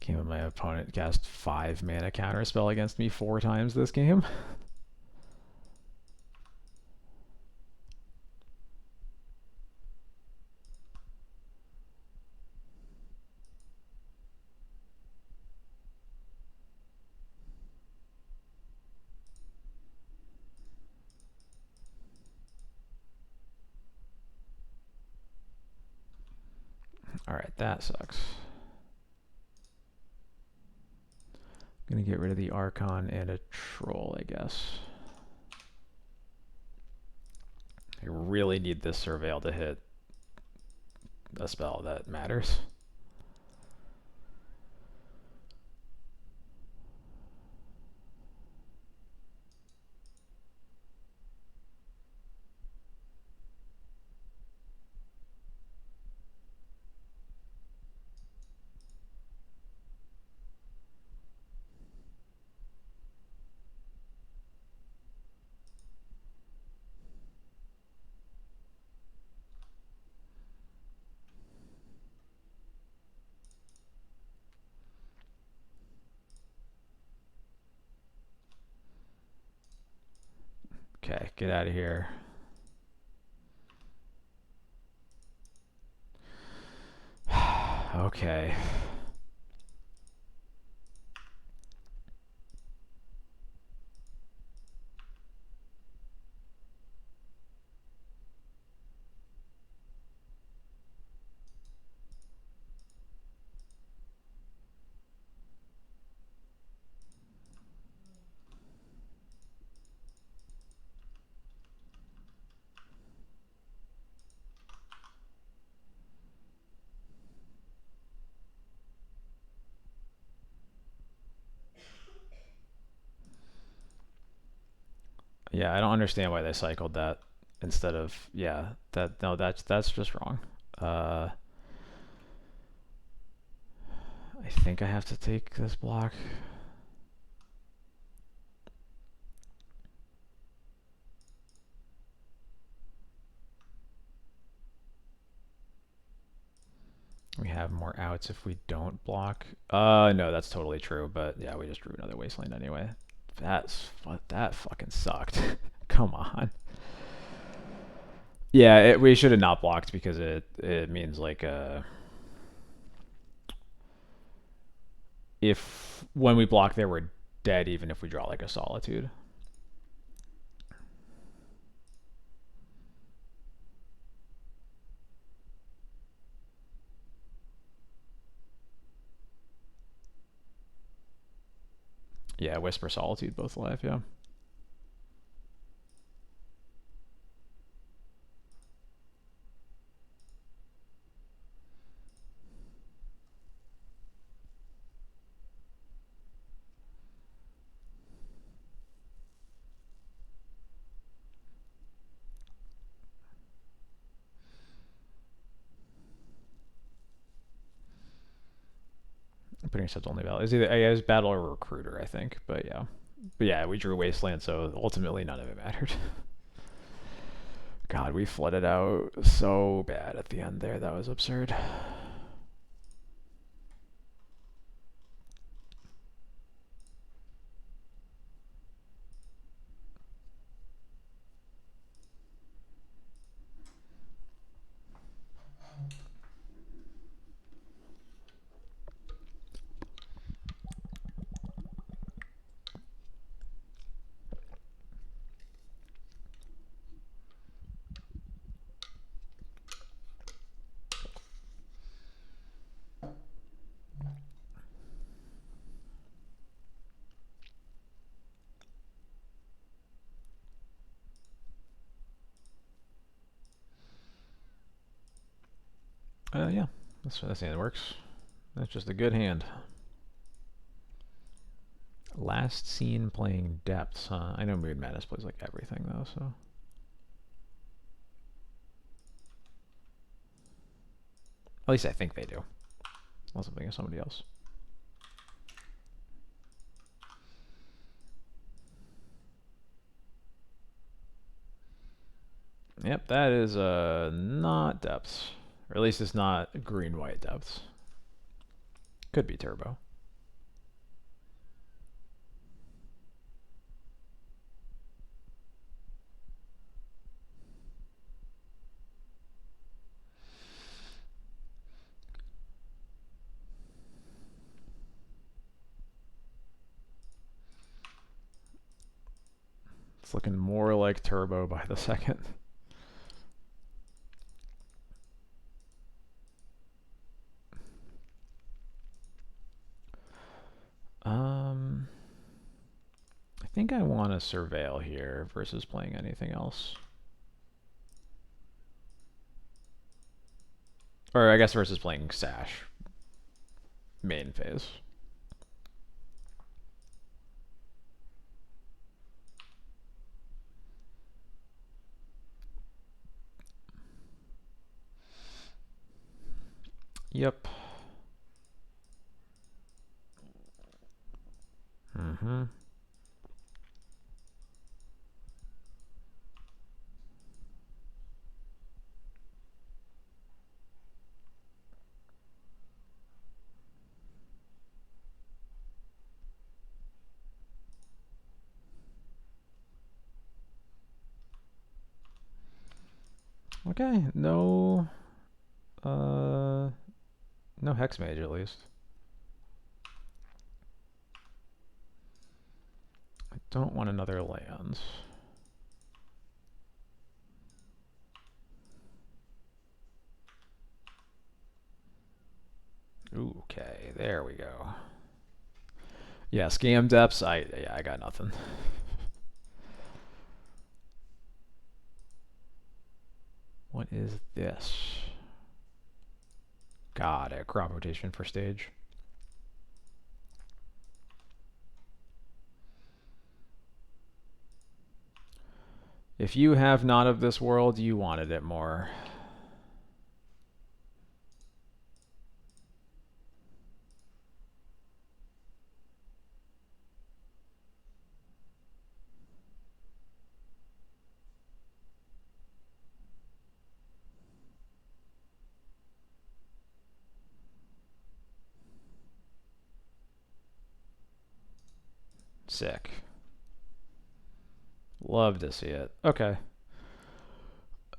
Speaker 1: Game of my opponent cast 5 mana counterspell against me 4 times this game. Alright, that sucks. Gonna get rid of the Archon and a Troll, I guess. I really need this Surveil to hit a spell that matters. Okay, get out of here. Okay. Yeah, I don't understand why they cycled that instead of that's just wrong. I think I have to take this block. We have more outs if we don't block. No, that's totally true. But yeah, we just drew another wasteland anyway. That fucking sucked. Come on. Yeah, we should have not blocked because it means like if when we block there we're dead even if we draw like a Solitude. Yeah, Whisper Solitude, both live, yeah. Putting yourself only valid. It's either battle or recruiter, I think. But yeah. But yeah, we drew Wasteland, so ultimately none of it mattered. God, we flooded out so bad at the end there. That was absurd. Yeah, that's the hand works. That's just a good hand. Last seen playing depths, huh? I know Mood Madness plays like everything though, so. At least I think they do. Unless I'm thinking of somebody else. Yep, that is not depths. Or at least it's not green-white depths. Could be turbo. It's looking more like turbo by the second. I think I want to surveil here versus playing anything else. Or I guess versus playing Sash. Main phase. Yep. Mm-hmm. Okay, no no Hex Mage at least. I don't want another lands. Okay, there we go. Yeah, scam depths. I got nothing. What is this? God, a crop rotation for stage. If you have not of this world, you wanted it more. Sick. Love to see it. Okay.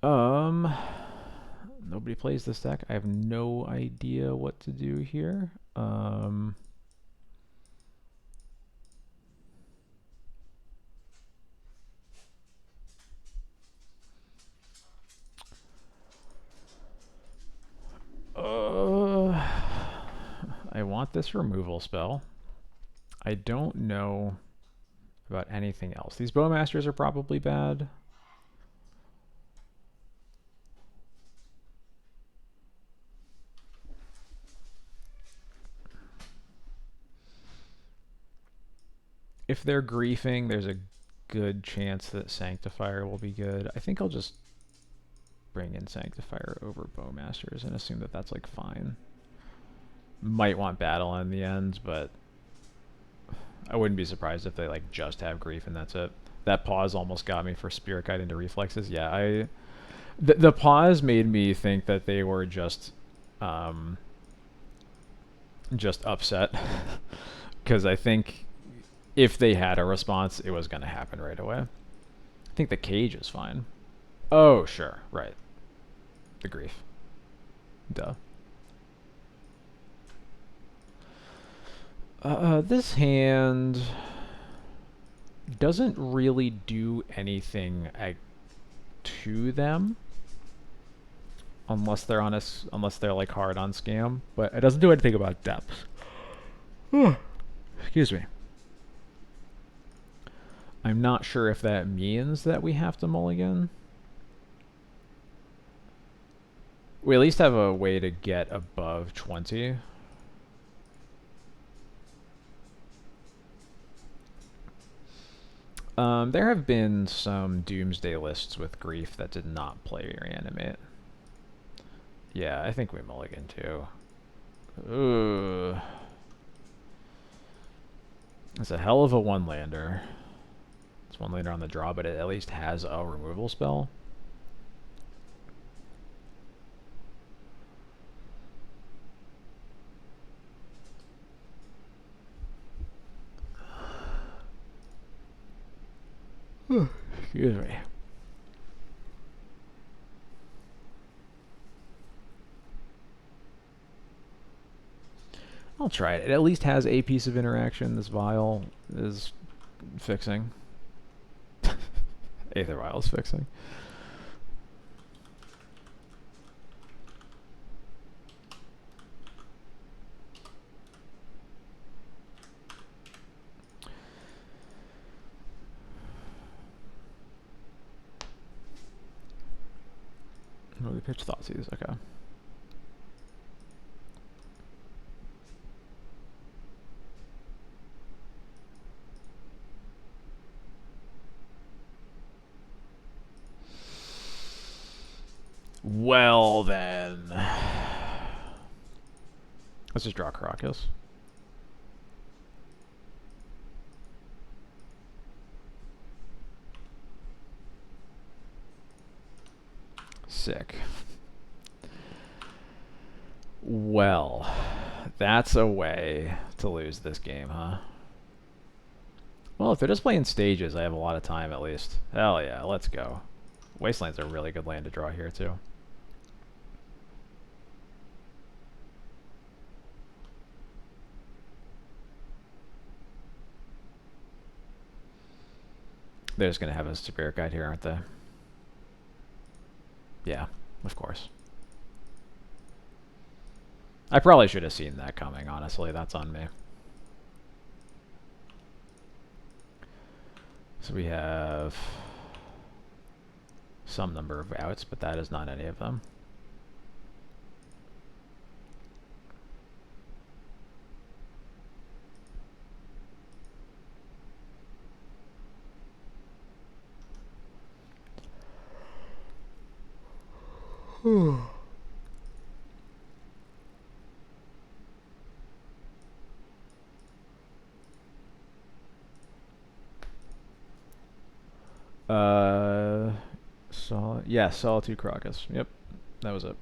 Speaker 1: Nobody plays this deck. I have no idea what to do here. I want this removal spell. I don't know about anything else. These Bowmasters are probably bad. If they're griefing, there's a good chance that Sanctifier will be good. I think I'll just bring in Sanctifier over Bowmasters and assume that that's like fine. Might want battle in the end, but I wouldn't be surprised if they like just have grief and that's it. That pause almost got me for Spirit Guide into reflexes. Yeah, the pause made me think that they were just upset because I think if they had a response, it was going to happen right away. I think the cage is fine. Oh, sure, right. The grief. Duh. This hand doesn't really do anything to them unless they're on unless they're like hard on scam, but it doesn't do anything about depth. Excuse me. I'm not sure if that means that we have to mulligan. We at least have a way to get above 20. There have been some Doomsday lists with grief that did not play Reanimate. Yeah, I think we mulligan too. Ooh. It's a hell of a one-lander. It's one-lander on the draw, but it at least has a removal spell. Excuse me. I'll try it. It at least has a piece of interaction. This vial is fixing. Aether vial is fixing. Oh, they pitch Thoughtseize. Okay. Well then, let's just draw Caracas. Sick. Well, that's a way to lose this game, huh? Well, if they're just playing stages, I have a lot of time at least. Hell yeah, let's go. Wasteland's a really good land to draw here, too. They're just going to have a Spirit Guide here, aren't they? Yeah, of course. I probably should have seen that coming, honestly. That's on me. So we have some number of outs, but that is not any of them. Solitude Crocus. Yep, that was it.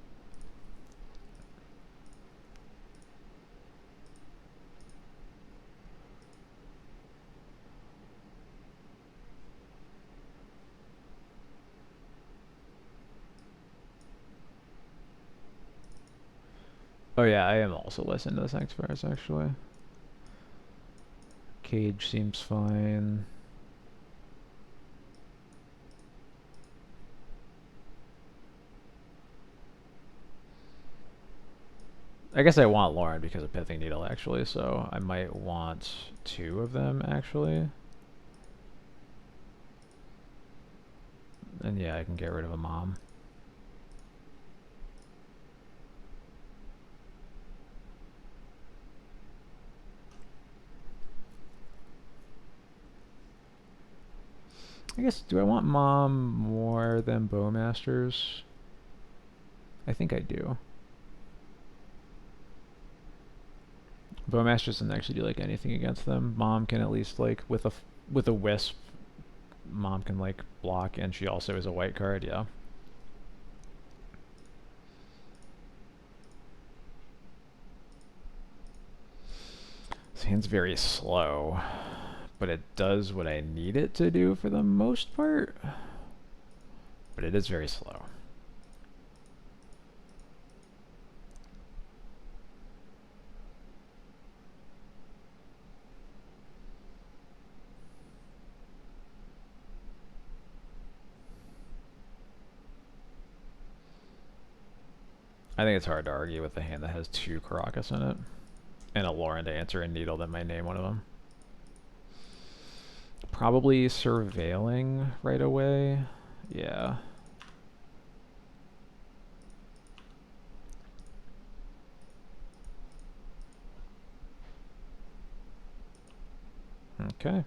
Speaker 1: Oh yeah, I am also listening to the Sanctifiers, actually. Cage seems fine. I guess I want Lauren because of Pithing Needle, actually, so I might want 2 of them, actually. And yeah, I can get rid of a mom. I guess, do I want mom more than Bowmasters? I think I do. Bowmasters doesn't actually do like anything against them. Mom can at least like with a wisp, mom can like block, and she also is a white card. Yeah. This hand's very slow, but it does what I need it to do for the most part. But it is very slow. I think it's hard to argue with a hand that has 2 Caracas in it. And a Lauren to answer a Needle that might name one of them. Probably Surveilling right away. Yeah. Okay.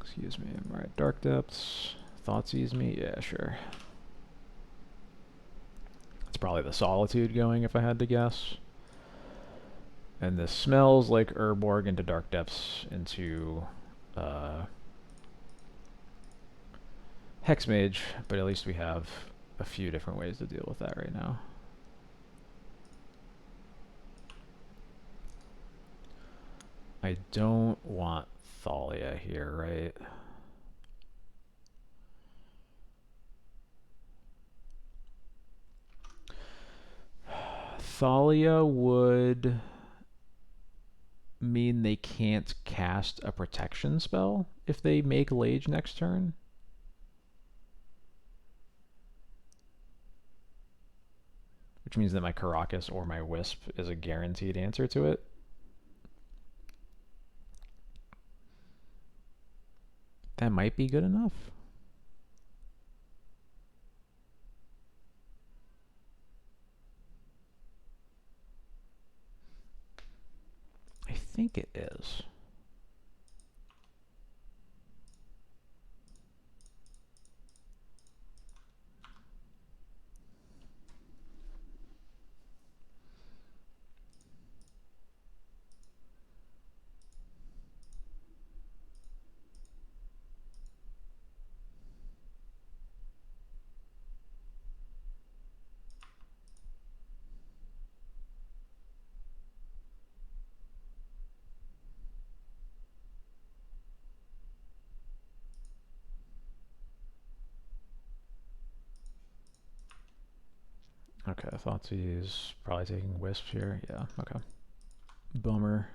Speaker 1: Excuse me. Alright, Dark Depths. Thoughtseize me? Yeah, sure. It's probably the Solitude going if I had to guess. And this smells like Urborg into Dark Depths into Hexmage, but at least we have a few different ways to deal with that right now. I don't want Thalia here, right? Thalia would mean they can't cast a protection spell if they make Lage next turn. Which means that my Caracas or my Wisp is a guaranteed answer to it. That might be good enough. I think it is. Okay, Thoughtseize probably taking Wisp here. Yeah, okay. Bummer.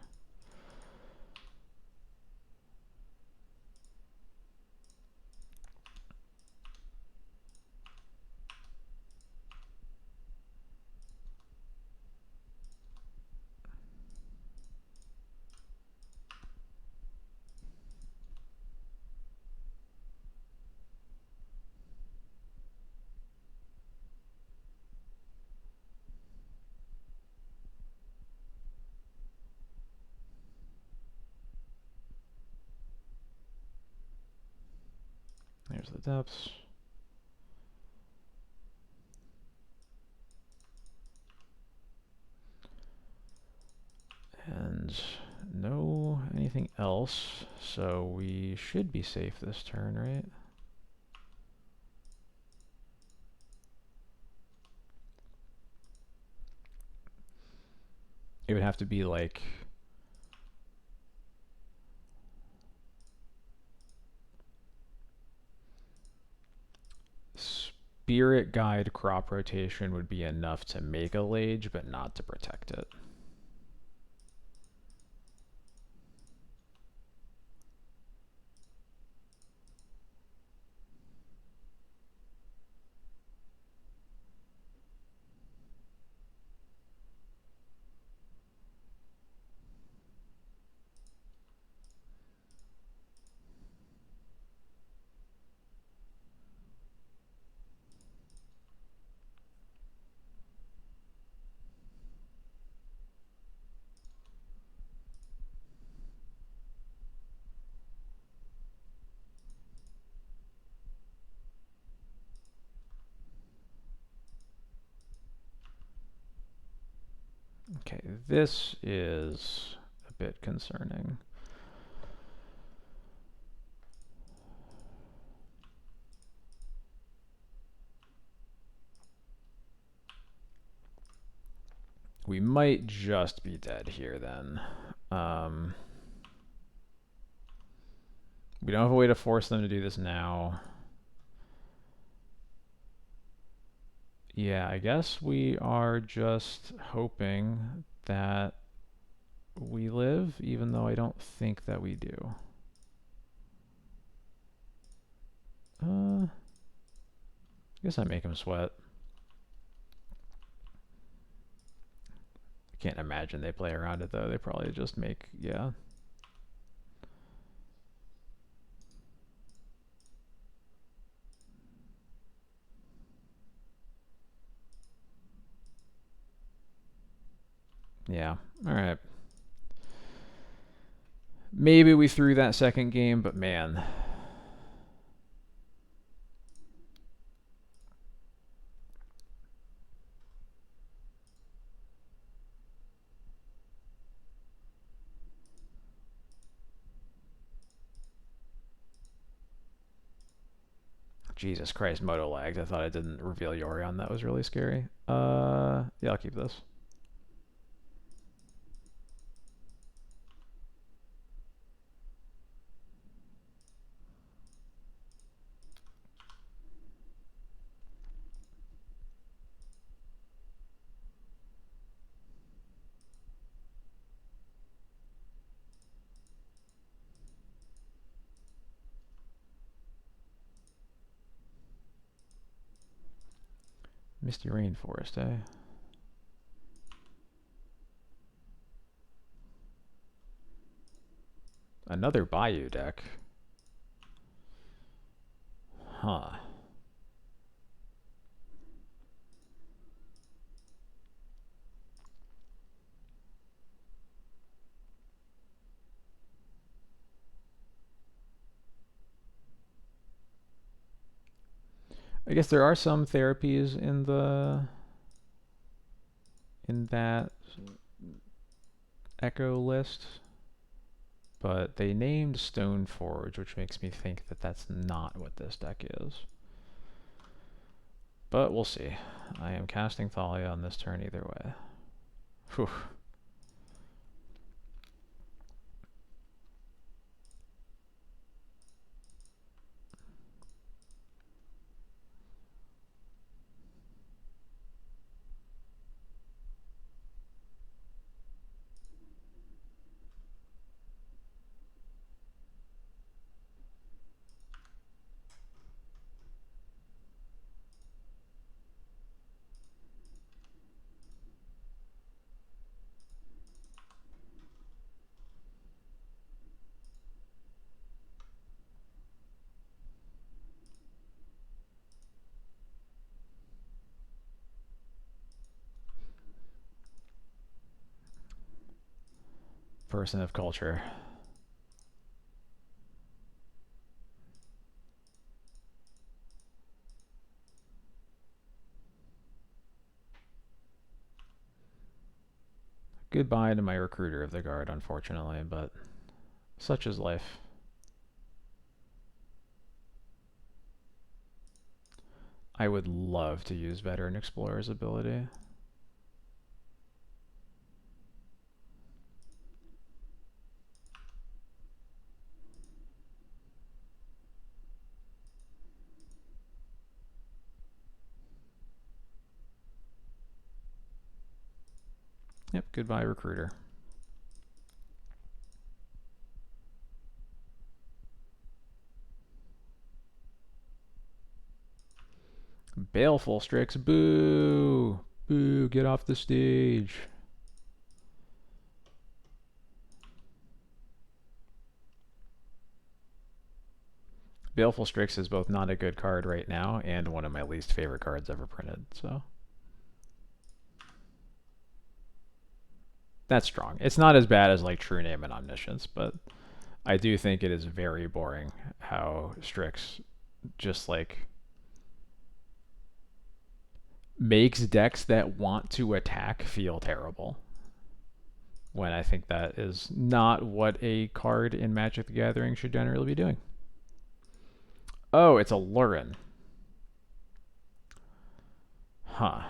Speaker 1: There's the depths. And no anything else, so we should be safe this turn, right? It would have to be like Spirit Guide crop rotation would be enough to make a Lage, but not to protect it. Okay, this is a bit concerning. We might just be dead here then. We don't have a way to force them to do this now. Yeah, I guess we are just hoping that we live, even though I don't think that we do. I guess I make him sweat. I can't imagine they play around it though. They probably just make, yeah. Yeah, alright. Maybe we threw that second game, but man. Jesus Christ, Moto lagged. I thought I didn't reveal Yorion. That was really scary. Yeah, I'll keep this. Misty Rainforest, eh? Another Bayou deck. Huh. I guess there are some therapies in that Echo list, but they named Stoneforge, which makes me think that that's not what this deck is. But we'll see. I am casting Thalia on this turn either way. Whew. Person of culture. Goodbye to my recruiter of the guard, unfortunately, but such is life. I would love to use Veteran Explorer's ability. Yep, goodbye recruiter. Baleful Strix, boo! Boo, get off the stage. Baleful Strix is both not a good card right now and one of my least favorite cards ever printed, so. That's strong. It's not as bad as like True Name and Omniscience, but I do think it is very boring how Strix just like makes decks that want to attack feel terrible. when I think that is not what a card in Magic the Gathering should generally be doing. Oh, it's a Lurin. Huh.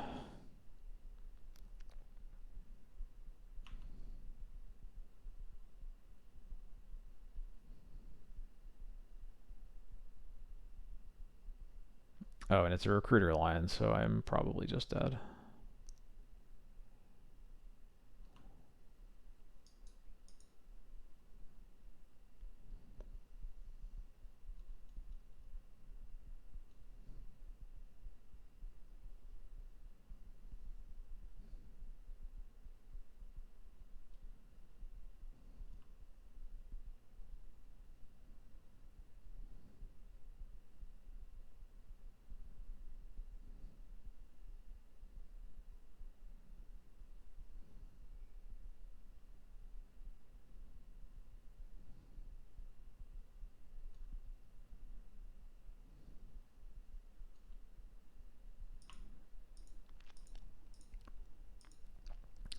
Speaker 1: Oh, and it's a recruiter line, so I'm probably just dead.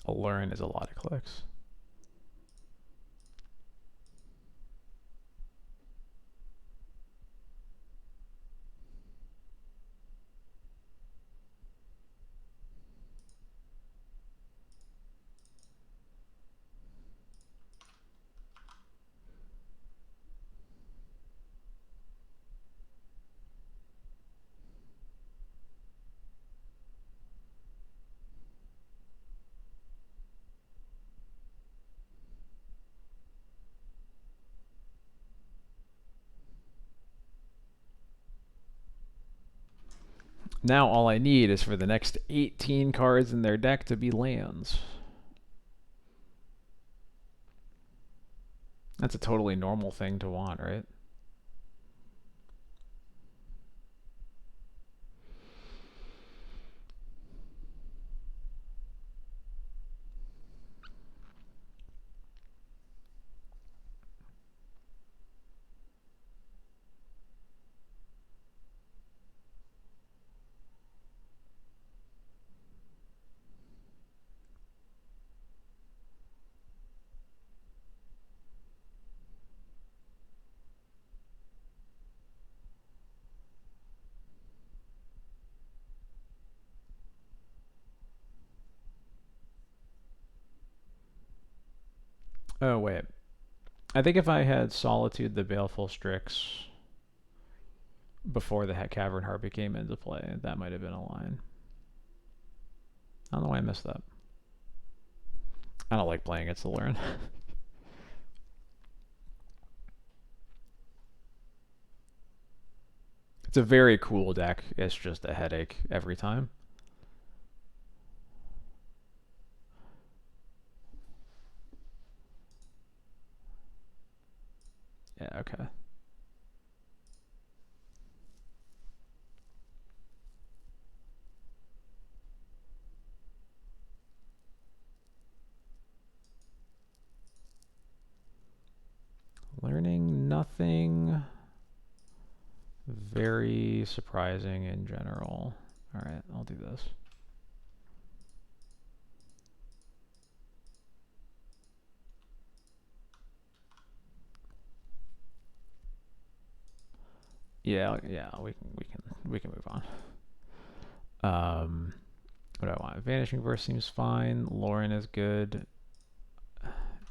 Speaker 1: A Lurin is a lot of clicks. Now all I need is for the next 18 cards in their deck to be lands. That's a totally normal thing to want, right? Oh, wait. I think if I had Solitude the Baleful Strix before the Cavern Harpy came into play, that might have been a line. I don't know why I missed that. I don't like playing against the Lurin. It's a very cool deck. It's just a headache every time. Yeah, okay. Learning nothing very surprising in general. Alright, I'll do this. Yeah, we can move on. What do I want? Vanishing Verse seems fine. Lauren is good.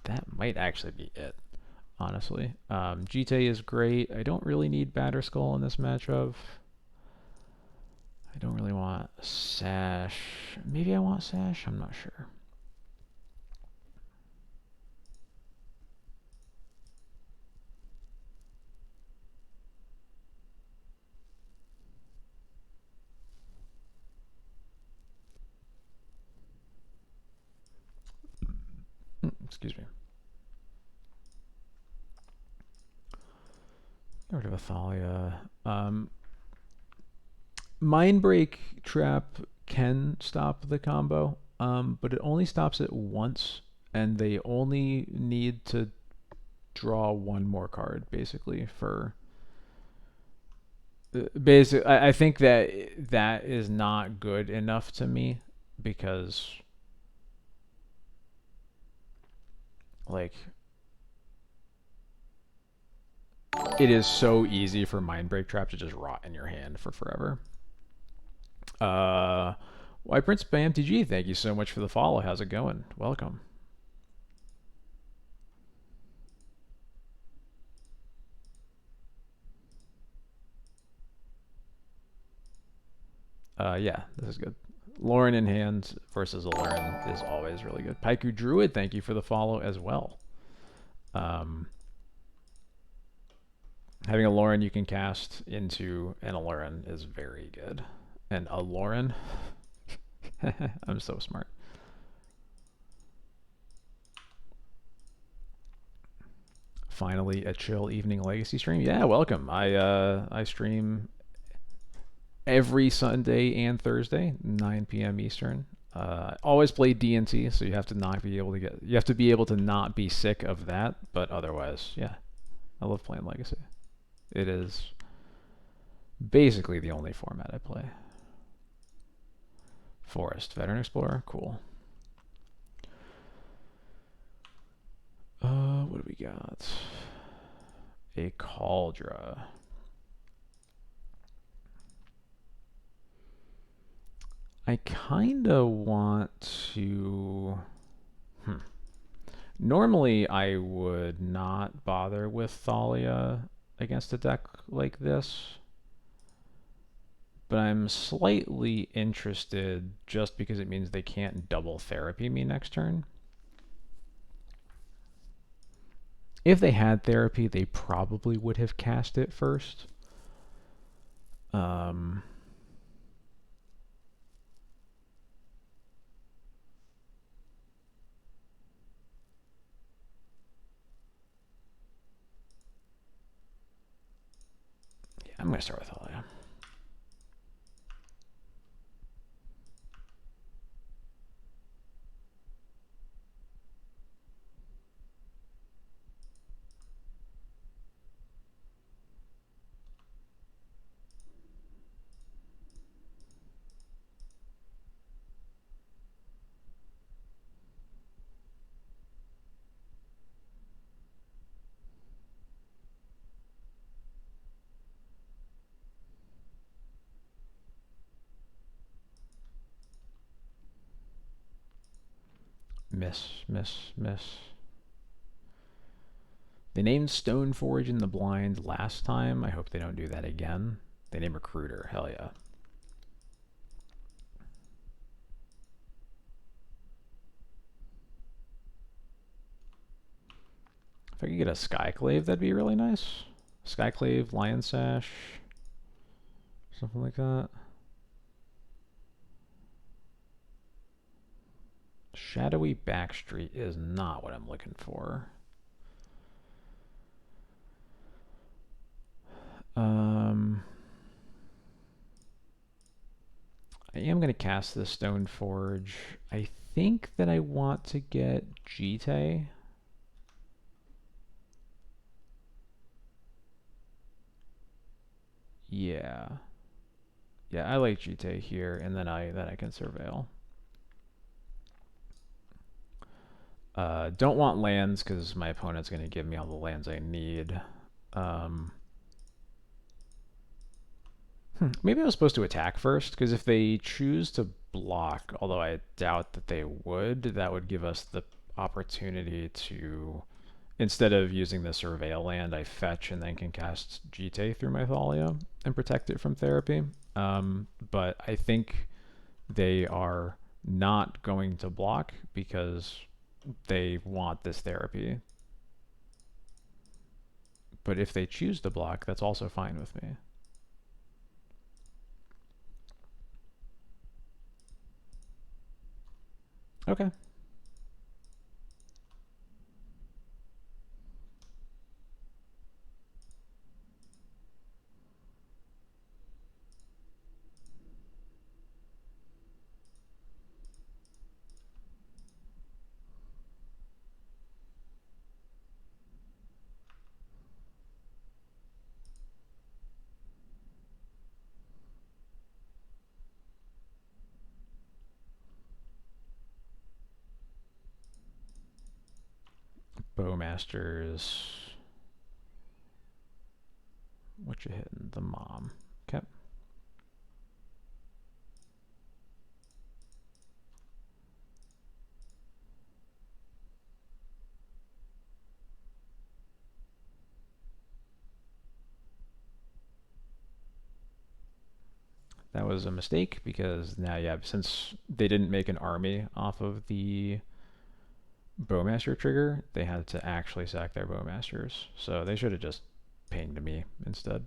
Speaker 1: That might actually be it, honestly. GT is great. I don't really need Batterskull in this matchup. I don't really want Sash. Maybe I want Sash. I'm not sure. Excuse me. Get rid of Athalia. Mindbreak Trap can stop the combo, but it only stops it once, and they only need to draw one more card, basically, for... I think that is not good enough to me, because Like, it is so easy for Mind Break Trap to just rot in your hand for forever. Why Prince by MTG, thank you so much for the follow. How's it going? Welcome. Yeah, this is good. Lauren in hand versus a Lauren is always really good. Paiku Druid, thank you for the follow as well. Having a Lauren you can cast into an Aluren is very good. And a Lauren, I'm so smart. Finally, a chill evening Legacy stream. Yeah, welcome. I stream every Sunday and Thursday, 9 p.m. Eastern. Always play DNT, so you have to be able to not be sick of that. But otherwise, yeah, I love playing Legacy. It is basically the only format I play. Forest, Veteran Explorer, cool. What do we got? A Cauldra. I kind of want to... Normally, I would not bother with Thalia against a deck like this. But I'm slightly interested just because it means they can't double therapy me next turn. If they had therapy, they probably would have cast it first. Yeah, I'm going to start with Thalia. Miss. They named Stoneforge in the blind last time. I hope they don't do that again. They named Recruiter. Hell yeah. If I could get a Skyclave, that'd be really nice. Skyclave, Lion Sash, something like that. Shadowy Backstreet is not what I'm looking for. I am going to cast this Stoneforge. I think that I want to get Jite. Yeah. Yeah, I like Jite here, and then I can Surveil. Don't want lands because my opponent's going to give me all the lands I need. Maybe I was supposed to attack first, because if they choose to block, although I doubt that they would, that would give us the opportunity to, instead of using the Surveil land, I fetch and then can cast Jite through my Thalia and protect it from therapy. But I think they are not going to block because they want this therapy. But if they choose to block, that's also fine with me. Okay. Bowmasters. What you hitting? The mom. Okay. That was a mistake because now, yeah, since they didn't make an army off of the Bowmaster trigger, they had to actually sack their Bowmasters. So they should have just pinged me instead.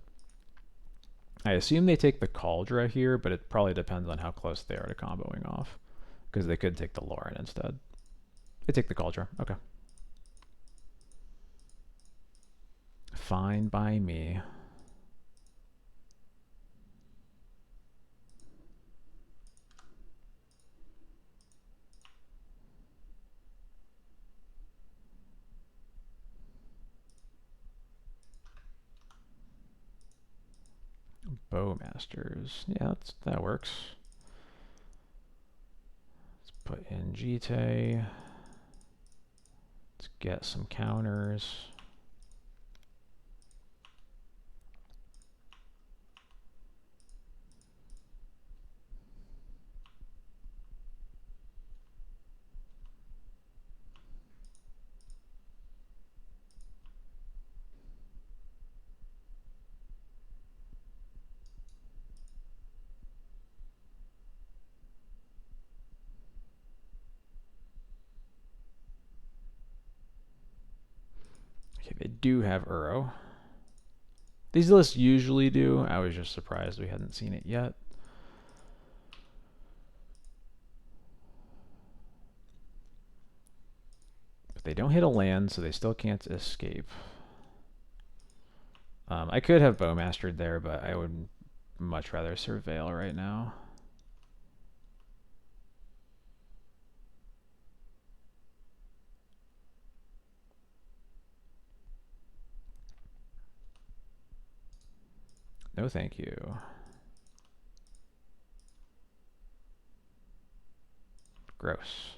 Speaker 1: I assume they take the Cauldra here, but it probably depends on how close they are to comboing off. Because they could take the Lauren instead. They take the Cauldra. Okay. Fine by me. Bowmasters. Yeah, that works. Let's put in Jite. Let's get some counters. Okay, they do have Uro. These lists usually do. I was just surprised we hadn't seen it yet. But they don't hit a land, so they still can't escape. I could have Bowmastered there, but I would much rather Surveil right now. No thank you. Gross.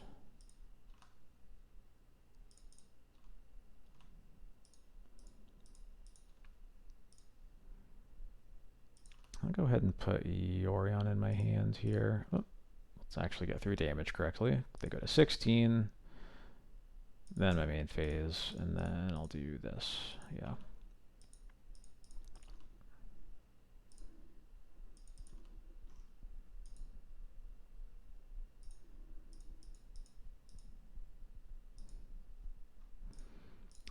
Speaker 1: I'll go ahead and put Yorion in my hand here. Oh, let's actually get through damage correctly. They go to 16. Then my main phase, and then I'll do this. Yeah.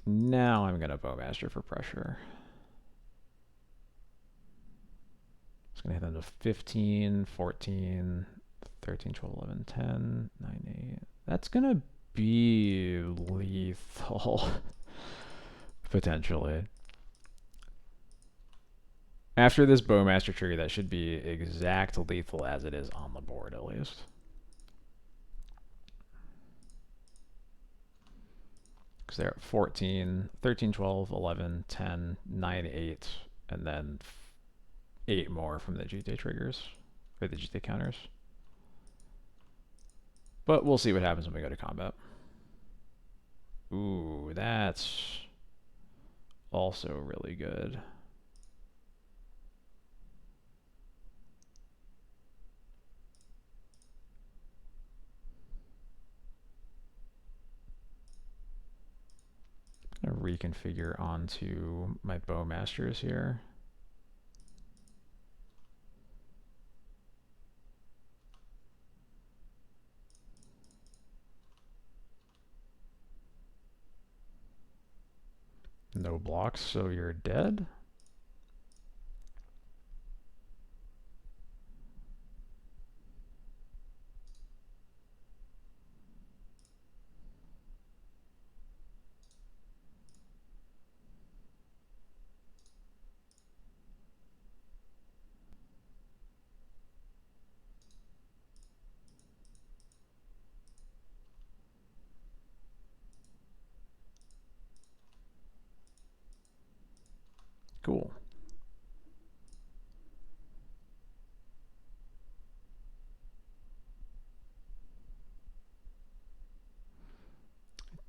Speaker 1: Now I'm going to Bowmaster for pressure. It's going to hit them to 15, 14, 13, 12, 11, 10, 9, 8. That's going to be lethal. Potentially. After this Bowmaster trigger, that should be exact lethal as it is on the board, at least. Because they're at 14, 13, 12, 11, 10, 9, 8, and then 8 more from the GT triggers, or the GT counters. But we'll see what happens when we go to combat. Ooh, that's also really good. I'm gonna reconfigure onto my Bowmasters here. No blocks, so you're dead. Cool.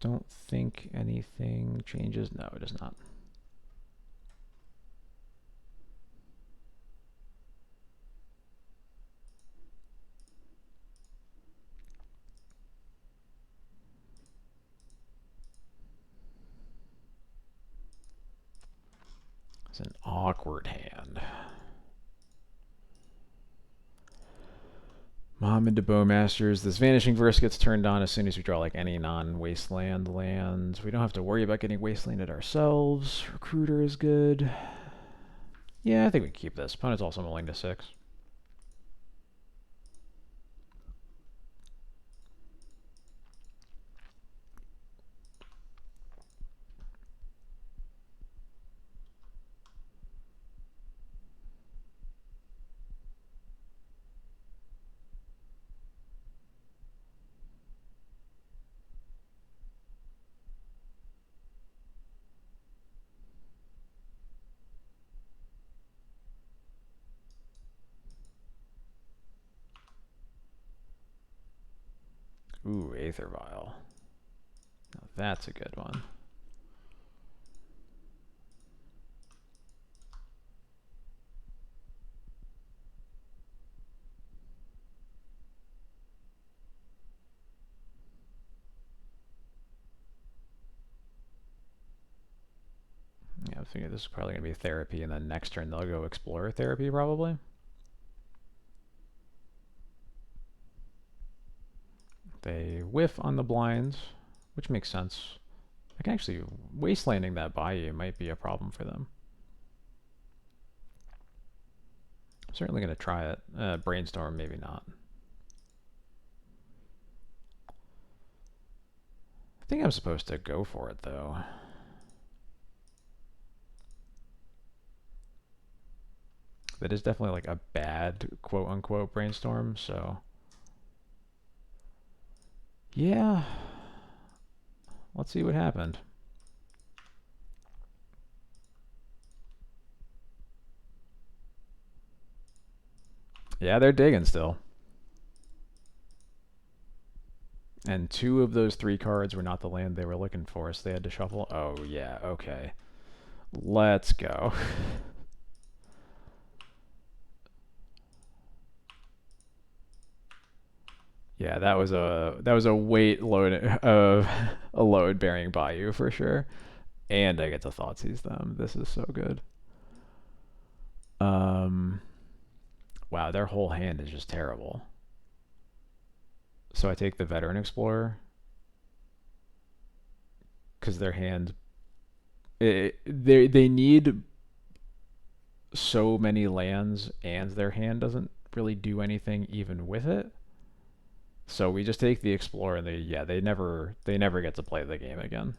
Speaker 1: Don't think anything changes. No, it does not. It's an awkward hand. Mom into Bowmasters. This Vanishing Verse gets turned on as soon as we draw like any non-wasteland lands. We don't have to worry about getting wastelanded ourselves. Recruiter is good. Yeah, I think we can keep this. Opponent's also mulling to 6. Ooh, Aether Vial. Now that's a good one. Yeah, I'm thinking this is probably going to be Therapy, and then next turn they'll go Explorer Therapy, probably. They whiff on the blinds, which makes sense. I can actually... Wastelanding that Bayou might be a problem for them. I'm certainly going to try it. Brainstorm, maybe not. I think I'm supposed to go for it, though. That is definitely like a bad quote-unquote brainstorm, so... Yeah. Let's see what happened. Yeah, they're digging still. And 2 of those 3 cards were not the land they were looking for, so they had to shuffle. Oh, yeah, okay. Let's go. Yeah, that was a weight load of a load bearing Bayou for sure. And I get to Thoughtseize them. This is so good. Wow, their whole hand is just terrible. So I take the Veteran Explorer because their hand, they need so many lands, and their hand doesn't really do anything even with it. So we just take the Explorer, and they never get to play the game again.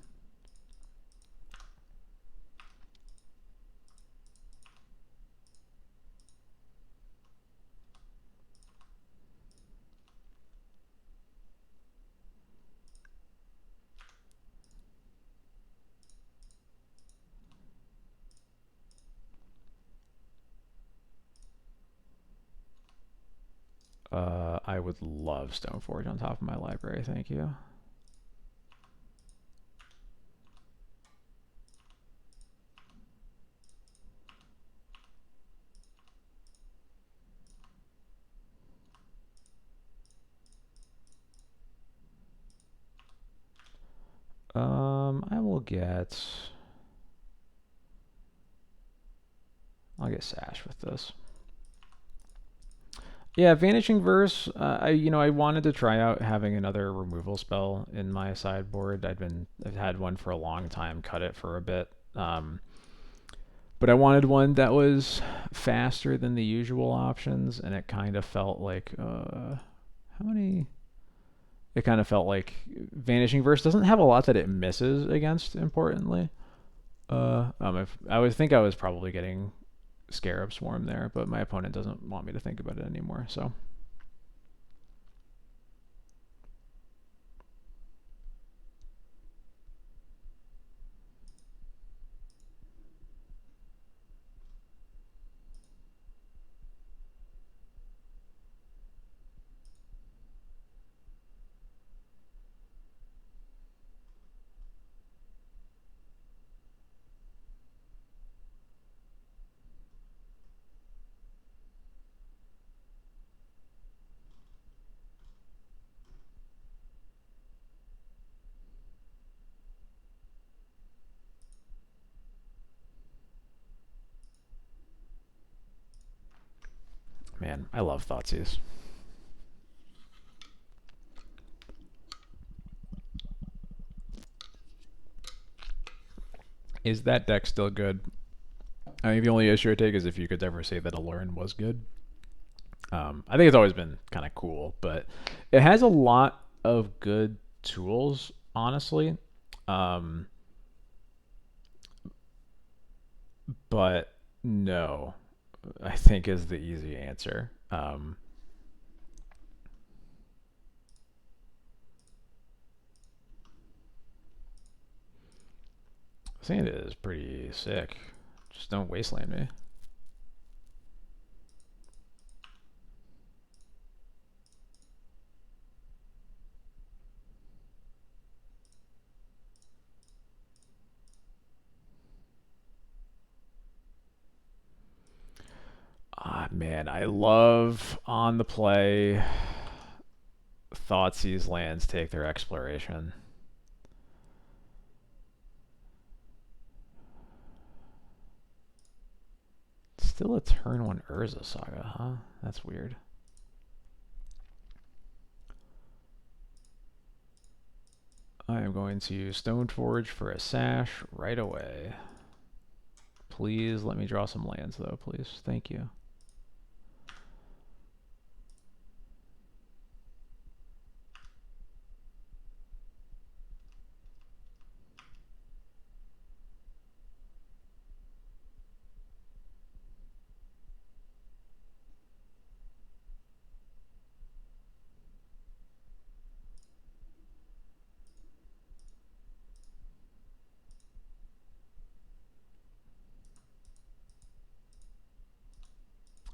Speaker 1: I would love Stoneforge on top of my library, thank you. I will get... I'll get Sash with this. Yeah, Vanishing Verse. I wanted to try out having another removal spell in my sideboard. I've had one for a long time, cut it for a bit. But I wanted one that was faster than the usual options, and it kind of felt like how many? It kind of felt like Vanishing Verse doesn't have a lot that it misses against. Importantly, I would think I was probably getting Scarab Swarm there, but my opponent doesn't want me to think about it anymore, so. Man, I love Thoughtseize. Is that deck still good? I think the only issue I take is if you could ever say that Allurin was good. I think it's always been kind of cool, but it has a lot of good tools, honestly. Um, but no, I think is the easy answer. Sand is pretty sick. Just don't wasteland me. Ah, man, I love on the play. Thoughtseize lands take their exploration. Still a turn one Urza Saga, huh? That's weird. I am going to Stoneforge for a sash right away. Please let me draw some lands, though, please. Thank you.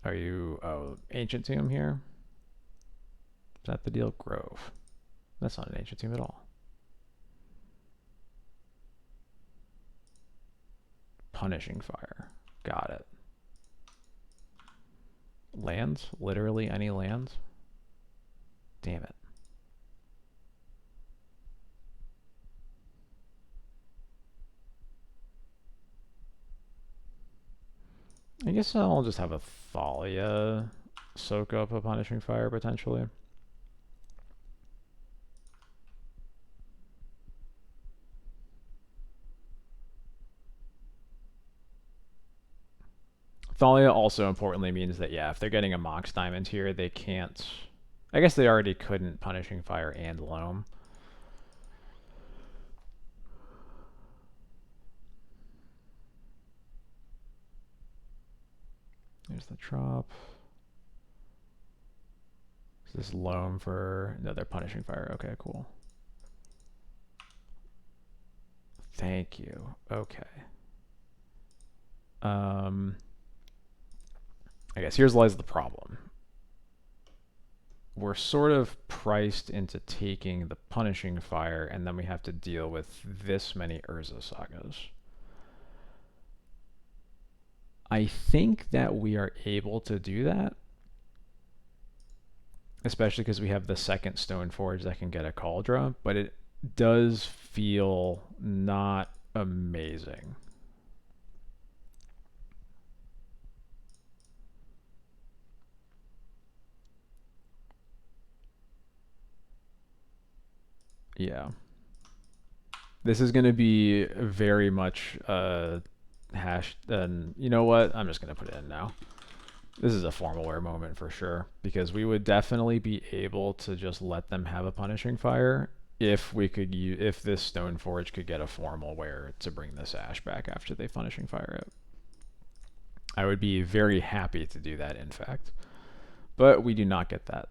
Speaker 1: Are you... Oh, Ancient Tomb here? Is that the deal? Grove. That's not an Ancient Tomb at all. Punishing Fire. Got it. Lands? Literally any lands? Damn it. I guess I'll just have a Thalia soak up a Punishing Fire, potentially. Thalia also importantly means that, yeah, if they're getting a Mox Diamond here, they can't... I guess they already couldn't Punishing Fire and Loam. There's the drop. Is this Loam for... No, they're Punishing Fire. Okay, cool. Thank you. Okay. I guess here's lies the problem. We're sort of priced into taking the Punishing Fire, and then we have to deal with this many Urza Sagas. I think that we are able to do that, especially because we have the second Stoneforge that can get a Cauldron, but it does feel not amazing. Yeah. This is going to be very much hashed. And you know what? I'm just going to put it in now. This is a Formalware moment for sure, because we would definitely be able to just let them have a Punishing Fire if we could if this Stoneforge could get a Formalware to bring this Ash back after they Punishing Fire it. I would be very happy to do that, in fact. But we do not get that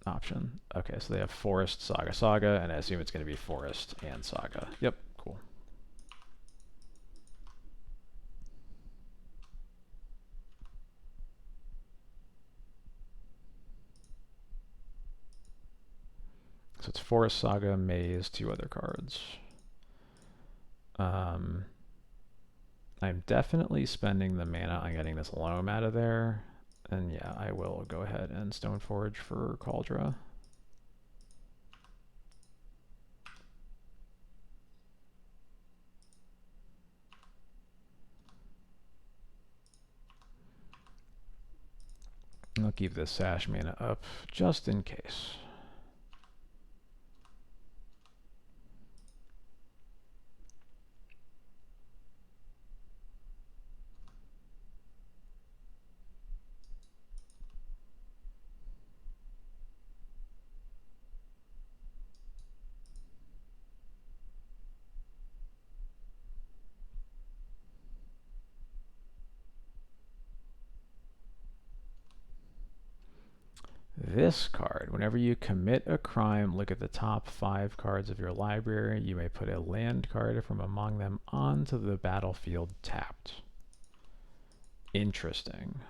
Speaker 1: option. Okay, so they have Forest, Saga, Saga, and I assume it's going to be Forest and Saga. Yep, cool. So it's Forest, Saga, Maze, 2 other cards. I'm definitely spending the mana on getting this Loam out of there. And yeah, I will go ahead and Stoneforge for Cauldron. keep this Sash mana up just in case. This card, whenever you commit a crime, look at the top 5 cards of your library. You may put a land card from among them onto the battlefield tapped. Interesting.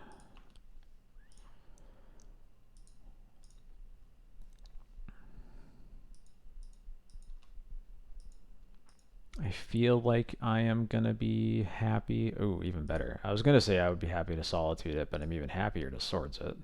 Speaker 1: I feel like I am going to be happy. Oh, even better. I was going to say I would be happy to Solitude it, but I'm even happier to Swords it.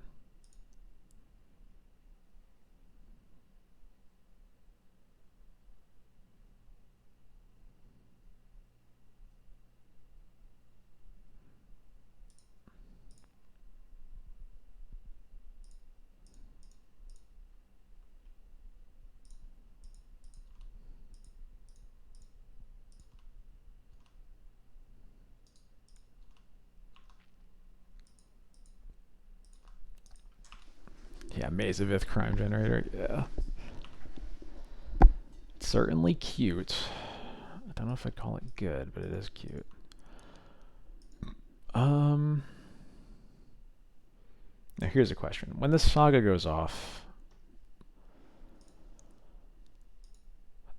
Speaker 1: Yeah, Maze of Ith Crime Generator. Yeah. It's certainly cute. I don't know if I'd call it good, but it is cute. Now here's a question. When this saga goes off,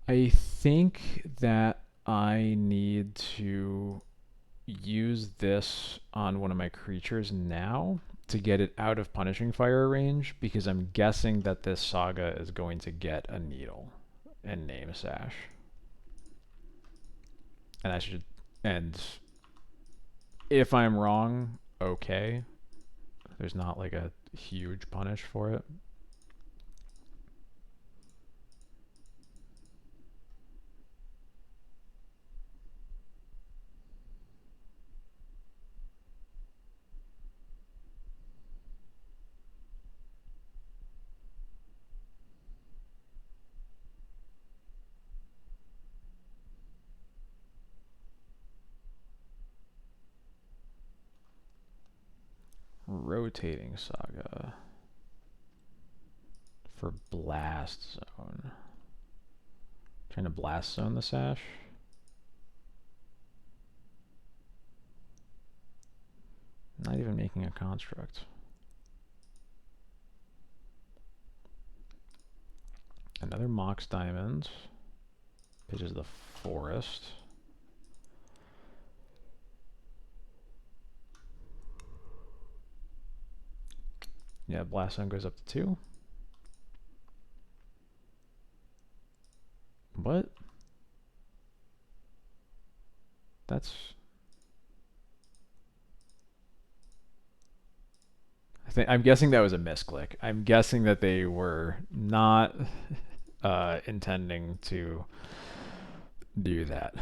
Speaker 1: I think that I need to use this on one of my creatures now to get it out of Punishing Fire range, because I'm guessing that this saga is going to get a Needle and name Sash. And if I'm wrong, okay. There's not like a huge punish for it. Rotating Saga for Blast Zone. Trying to Blast Zone the Sash. Not even making a construct. Another Mox Diamond. Pitches the Forest. Yeah, Blast Zone goes up to 2. What? That's... I'm guessing that was a misclick. I'm guessing that they were not intending to do that.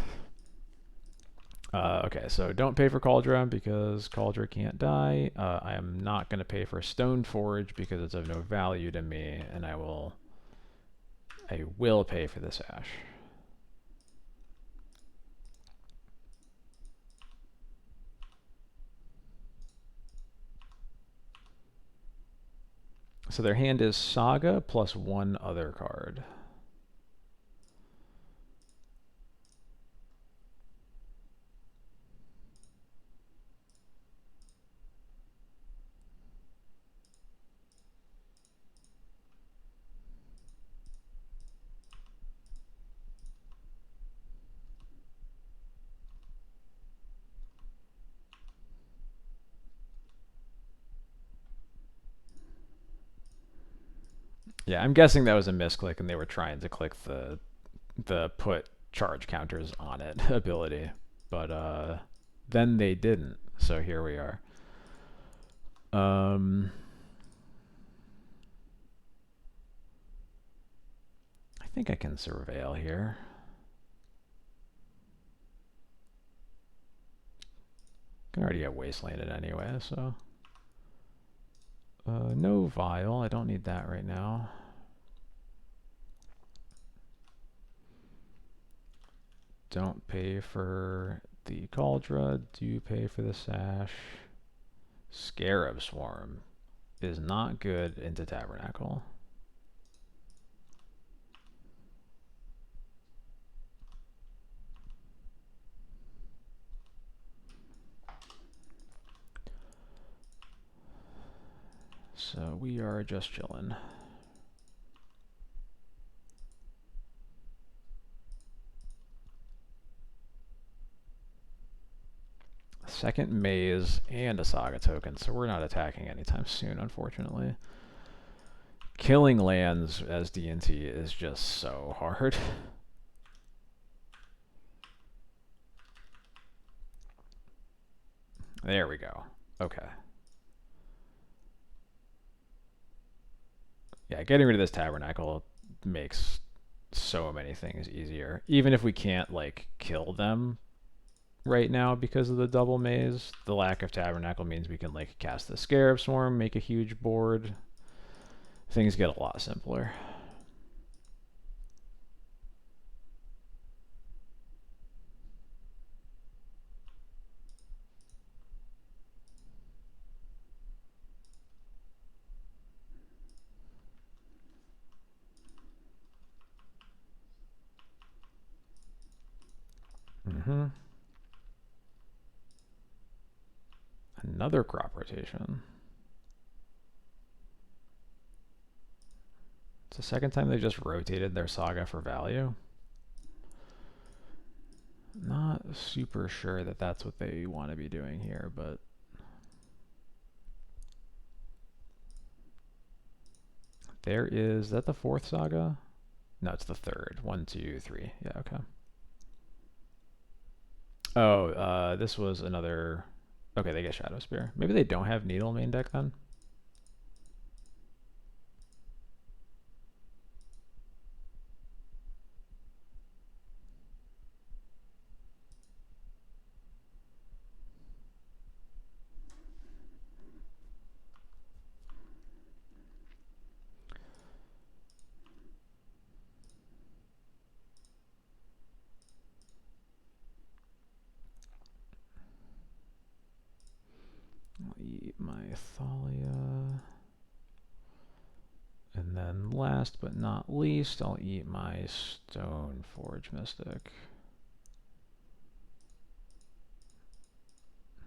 Speaker 1: Okay, so don't pay for Cauldron because Cauldron can't die. I am not going to pay for Stone Forge because it's of no value to me, and I will pay for this Ash. So their hand is Saga plus 1 other card. Yeah, I'm guessing that was a misclick and they were trying to click the put charge counters on it ability, but then they didn't. So here we are. I think I can Surveil here. Can already get Wastelanded anyway, so No vial. I don't need that right now. Don't pay for the cauldron. Do pay for the sash. Scarab swarm is not good into tabernacle. So we are just chilling. Second maze and a saga token, so we're not attacking anytime soon, unfortunately. Killing lands as D&T is just so hard. There we go. Okay. Yeah, getting rid of this tabernacle makes so many things easier. Even if we can't, like, kill them right now because of the double maze, the lack of tabernacle means we can, like, cast the Scarab Swarm, make a huge board. Things get a lot simpler. Mm-hmm. Another crop rotation. It's the second time they just rotated their saga for value. Not super sure that that's what they want to be doing here, but there is that the fourth saga? No, it's the third. 1, 2, 3. Yeah, okay. Oh, this was another. Okay, they get Shadow Spear. Maybe they don't have Needle main deck then. I'll eat my Thalia. And then last but not least, I'll eat my Stoneforge Mystic.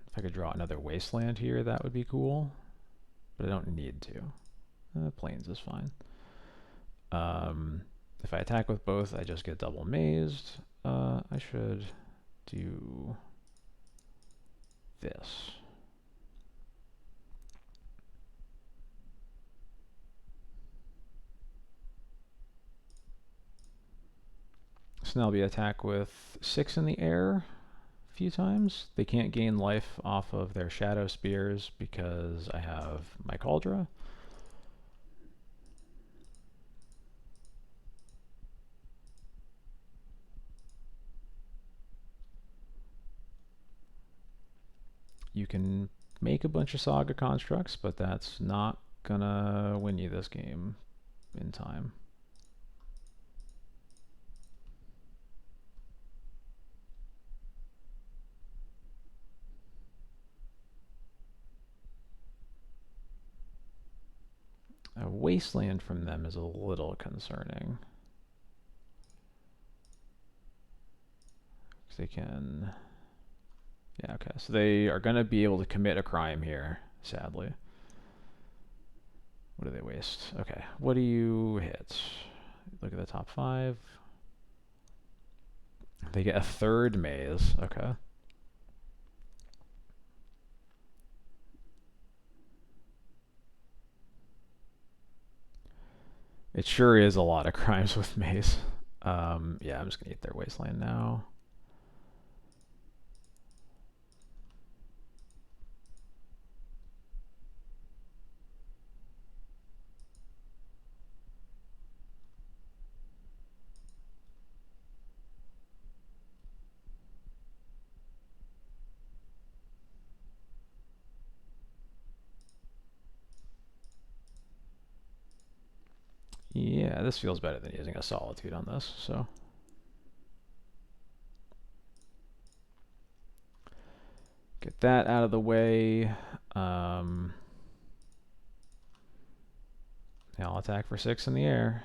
Speaker 1: If I could draw another Wasteland here, that would be cool. But I don't need to. Plains is fine. If I attack with both, I just get double mazed. I should do this. So now I'll be attack with 6 in the air a few times. They can't gain life off of their Shadow Spears because I have my Cauldron. You can make a bunch of Saga constructs, but that's not gonna win you this game in time. A Wasteland from them is a little concerning. Because they can... Yeah, okay. So they are going to be able to commit a crime here, sadly. What do they waste? Okay. What do you hit? Look at the top 5. They get a third maze. Okay. It sure is a lot of crimes with maze. Yeah, I'm just going to eat their Wasteland now. Yeah, this feels better than using a Solitude on this, so. Get that out of the way. I'll attack for 6 in the air.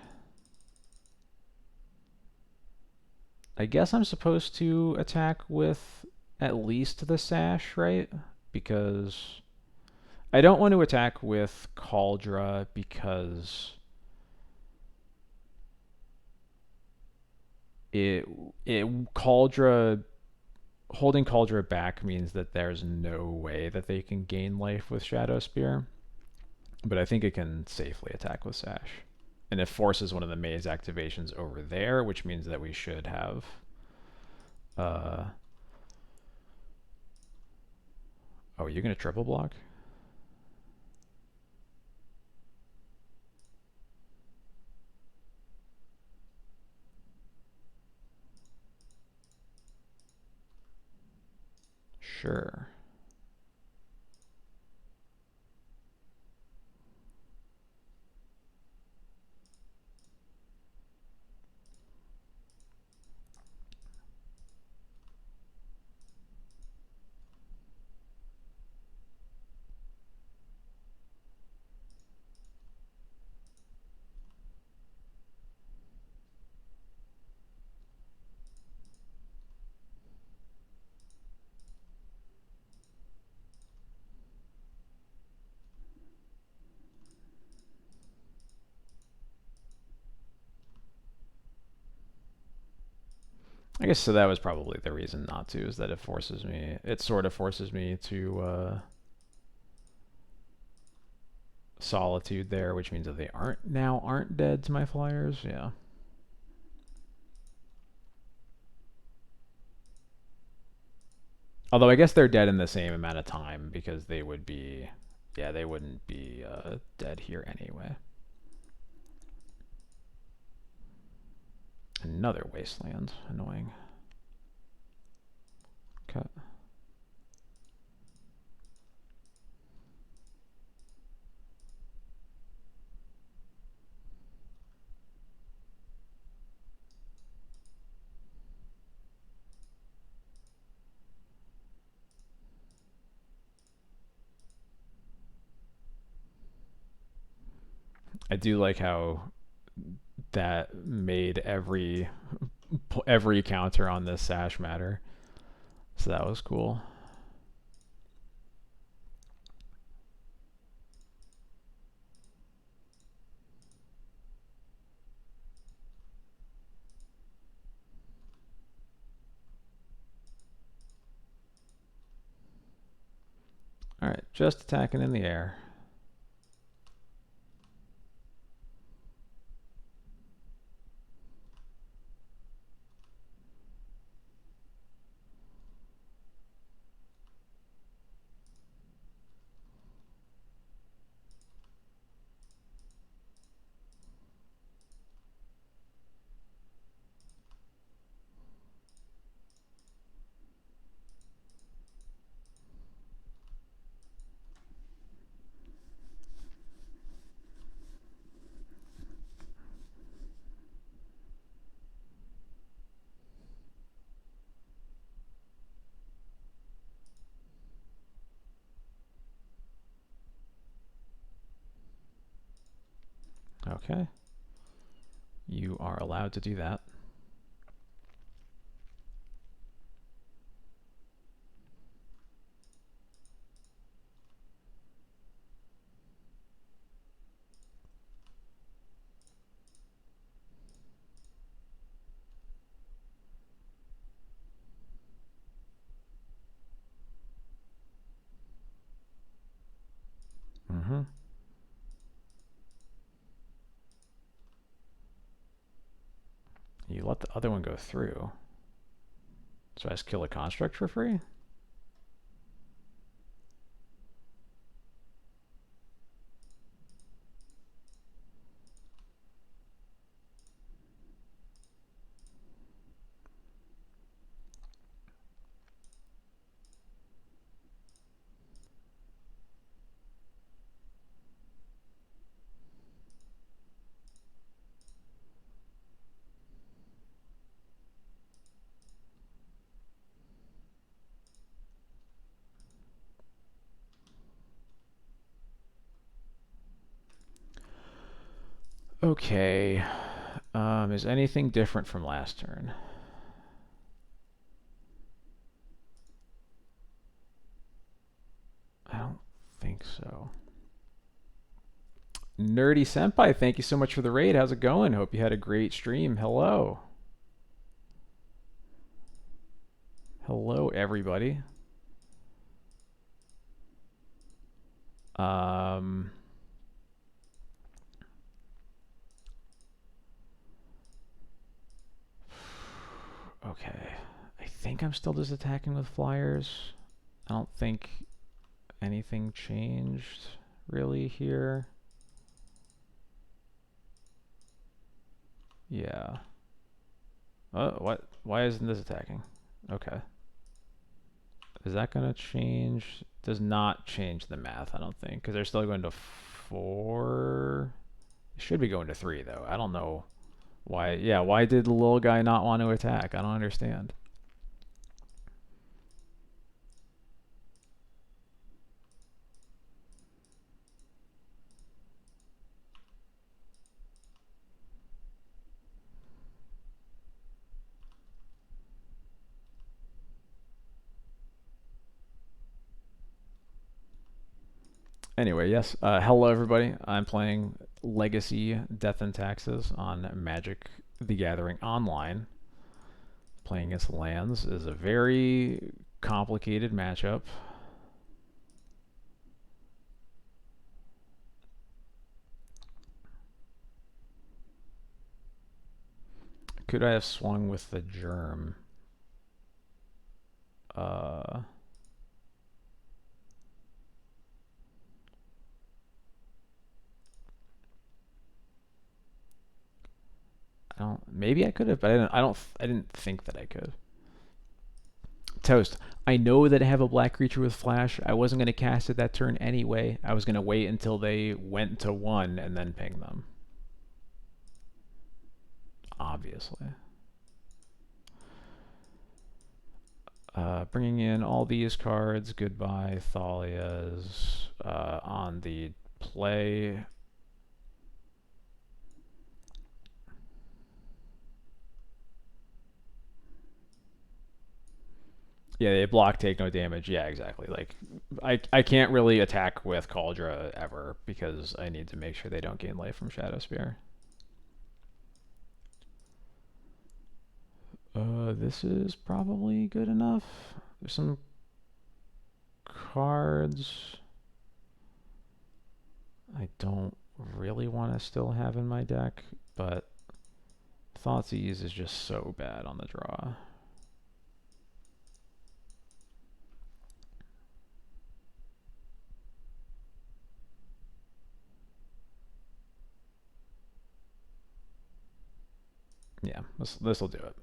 Speaker 1: I guess I'm supposed to attack with at least the Sash, right? Because I don't want to attack with Cauldra because it Cauldra holding Cauldra back means that there's no way that they can gain life with Shadow Spear. But I think it can safely attack with Sash. And it forces one of the maze activations over there, which means that we should have oh, you're gonna triple block? Sure. I guess so that was probably the reason not to, is that it sort of forces me to Solitude there, which means that they aren't dead to my flyers. Yeah. Although I guess they're dead in the same amount of time because they wouldn't be dead here anyway. Another wasteland. Annoying. Okay. I do like how that made every counter on this Sash matter. So that was cool. Alright, just attacking in the air. Okay. You are allowed to do that. Mm-hmm. You let the other one go through. So I just kill a construct for free? Okay. Is anything different from last turn? I don't think so. Nerdy Senpai, thank you so much for the raid. How's it going? Hope you had a great stream. Hello. Hello, everybody. Um, okay. I think I'm still just attacking with flyers. I don't think anything changed really here. Yeah. What? Why isn't this attacking? Okay. Is that going to change? Does not change the math, I don't think, because they're still going to 4. It should be going to 3, though. I don't know why. Yeah, why did the little guy not want to attack? I don't understand. Anyway, yes. Hello, everybody. I'm playing Legacy Death and Taxes on Magic the Gathering Online. Playing against lands is a very complicated matchup. Could I have swung with the germ? Uh, I don't. Maybe I could have, but I didn't. I didn't think that I could. Toast. I know that I have a black creature with flash. I wasn't going to cast it that turn anyway. I was going to wait until they went to 1 and then ping them. Obviously. Bringing in all these cards. Goodbye, Thalia's. On the play. Yeah, they block, take no damage. Yeah, exactly. Like, I can't really attack with Cauldra ever because I need to make sure they don't gain life from Shadow Spear. This is probably good enough. There's some cards I don't really want to still have in my deck, but Thoughtseize is just so bad on the draw. Yeah, this will do it.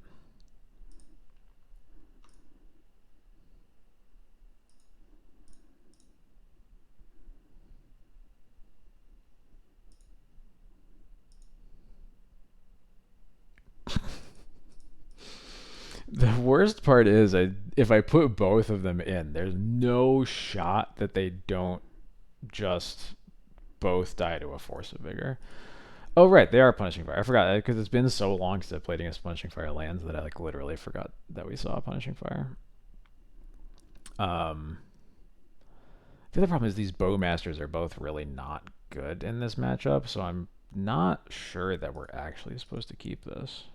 Speaker 1: The worst part is, if I put both of them in, there's no shot that they don't just both die to a Force of Vigor. Oh, right, they are Punishing Fire. I forgot because it's been so long since I played against Punishing Fire lands that I like literally forgot that we saw Punishing Fire. The other problem is these Bowmasters are both really not good in this matchup, so I'm not sure that we're actually supposed to keep this.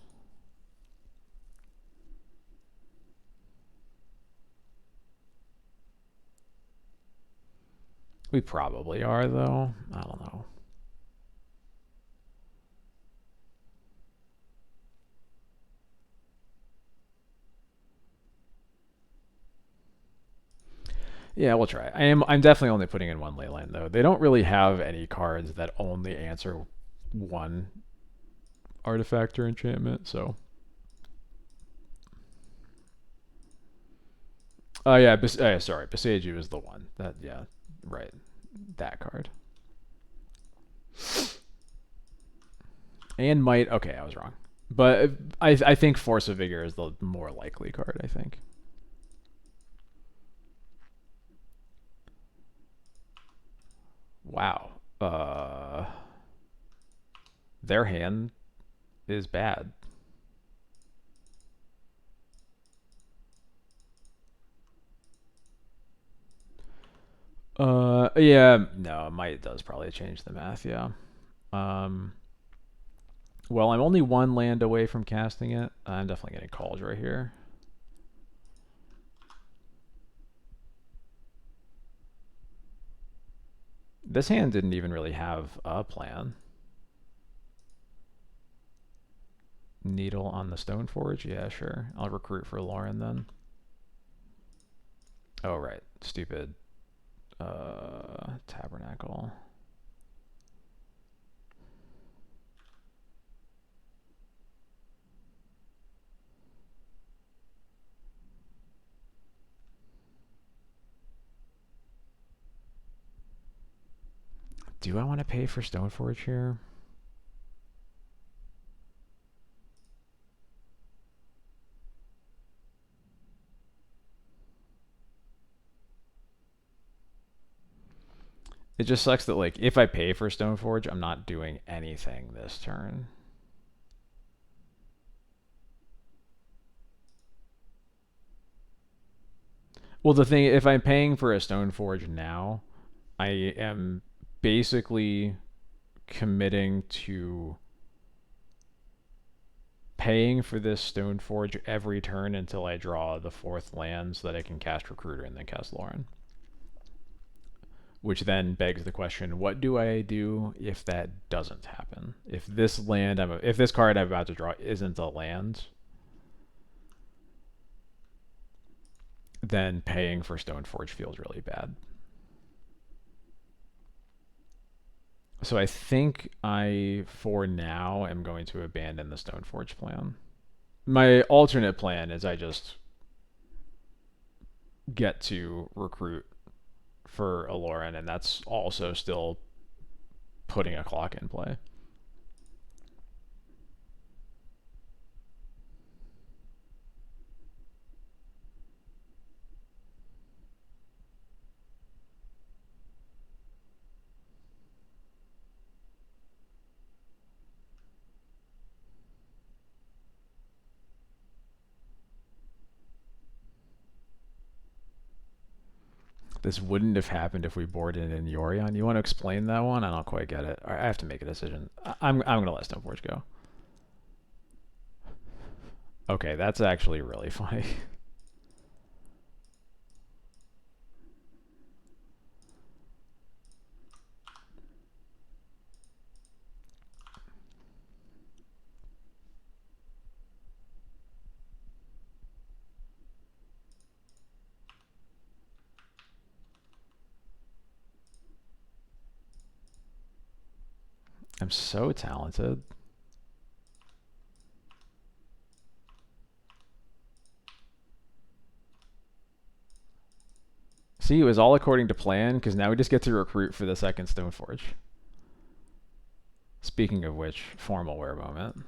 Speaker 1: We probably are, though. I don't know. Yeah, we'll try. I'm definitely only putting in 1 Leyline, though. They don't really have any cards that only answer 1 artifact or enchantment, so. Oh yeah, sorry, Beseiju is the one. That, yeah, right. That card. And Might, okay, I was wrong. But I think Force of Vigor is the more likely card, I think. Wow. Their hand is bad. Yeah, no, might does probably change the math, yeah. Um, well, I'm only one land away from casting it. I'm definitely getting called right here. This hand didn't even really have a plan. Needle on the Stoneforge? Yeah, sure. I'll recruit for Lauren then. Oh, right. Stupid. Tabernacle. Do I want to pay for Stoneforge here? It just sucks that, like, if I pay for Stoneforge, I'm not doing anything this turn. Well, the thing, if I'm paying for a Stoneforge now, I am basically committing to paying for this Stoneforge every turn until I draw the fourth land so that I can cast Recruiter and then cast Lauren. Which then begs the question: what do I do if that doesn't happen? If this if this card I'm about to draw isn't a land, then paying for Stoneforge feels really bad. So I think I, for now, am going to abandon the Stoneforge plan. My alternate plan is I just get to recruit for Aloran, and that's also still putting a clock in play. This wouldn't have happened if we boarded in Yorion. You want to explain that one? I don't quite get it. I have to make a decision. I'm gonna let Stoneforge go. Okay, that's actually really funny. I'm so talented. See, it was all according to plan because now we just get to recruit for the second Stoneforge. Speaking of which, formal wear moment.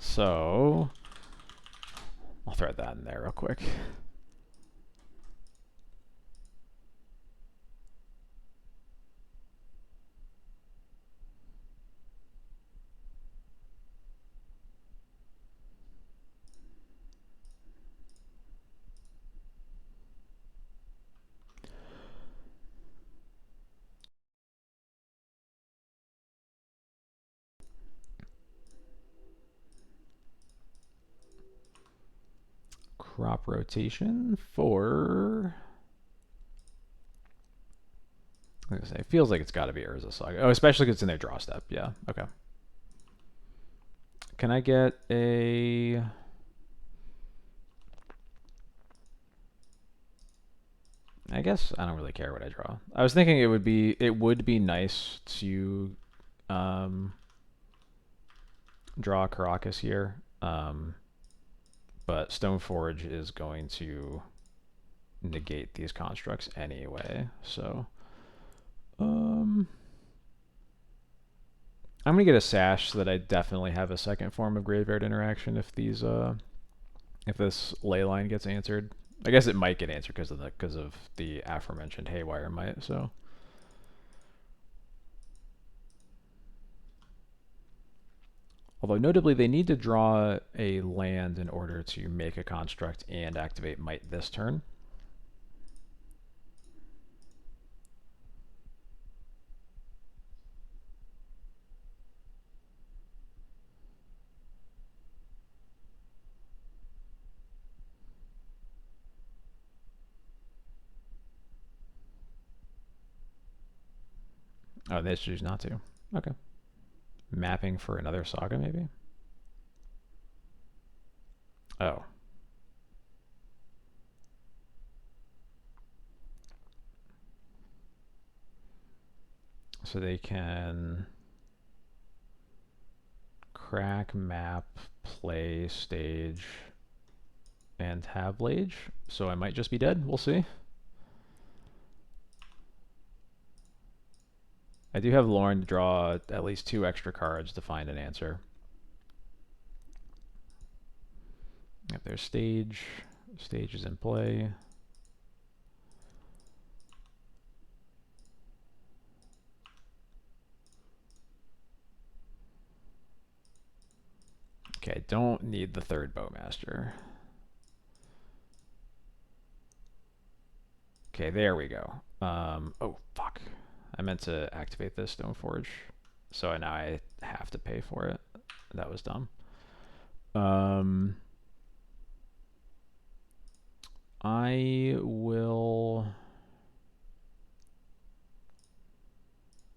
Speaker 1: So, I'll thread that in there real quick. Crop rotation for... Like I say, it feels like it's got to be Urza Saga. Oh, especially because it's in their draw step. Yeah, okay. Can I get a... I guess I don't really care what I draw. I was thinking it would be nice to draw Caracas here. But Stoneforge is going to negate these constructs anyway. So I'm gonna get a sash so that I definitely have a second form of graveyard interaction if these if this ley line gets answered. I guess it might get answered because of the aforementioned haywire might. So Although notably, they need to draw a land in order to make a construct and activate Might this turn. Oh, they choose not to. Okay. Mapping for another saga, maybe? Oh. So they can crack, map, play, stage, and have Lage. So I might just be dead. We'll see. I do have Lauren draw at least 2 extra cards to find an answer. If there's stage, stage is in play. Okay, don't need the 3rd Bowmaster. Okay, there we go. Oh, fuck. I meant to activate this Stoneforge. So now I have to pay for it. That was dumb. I will...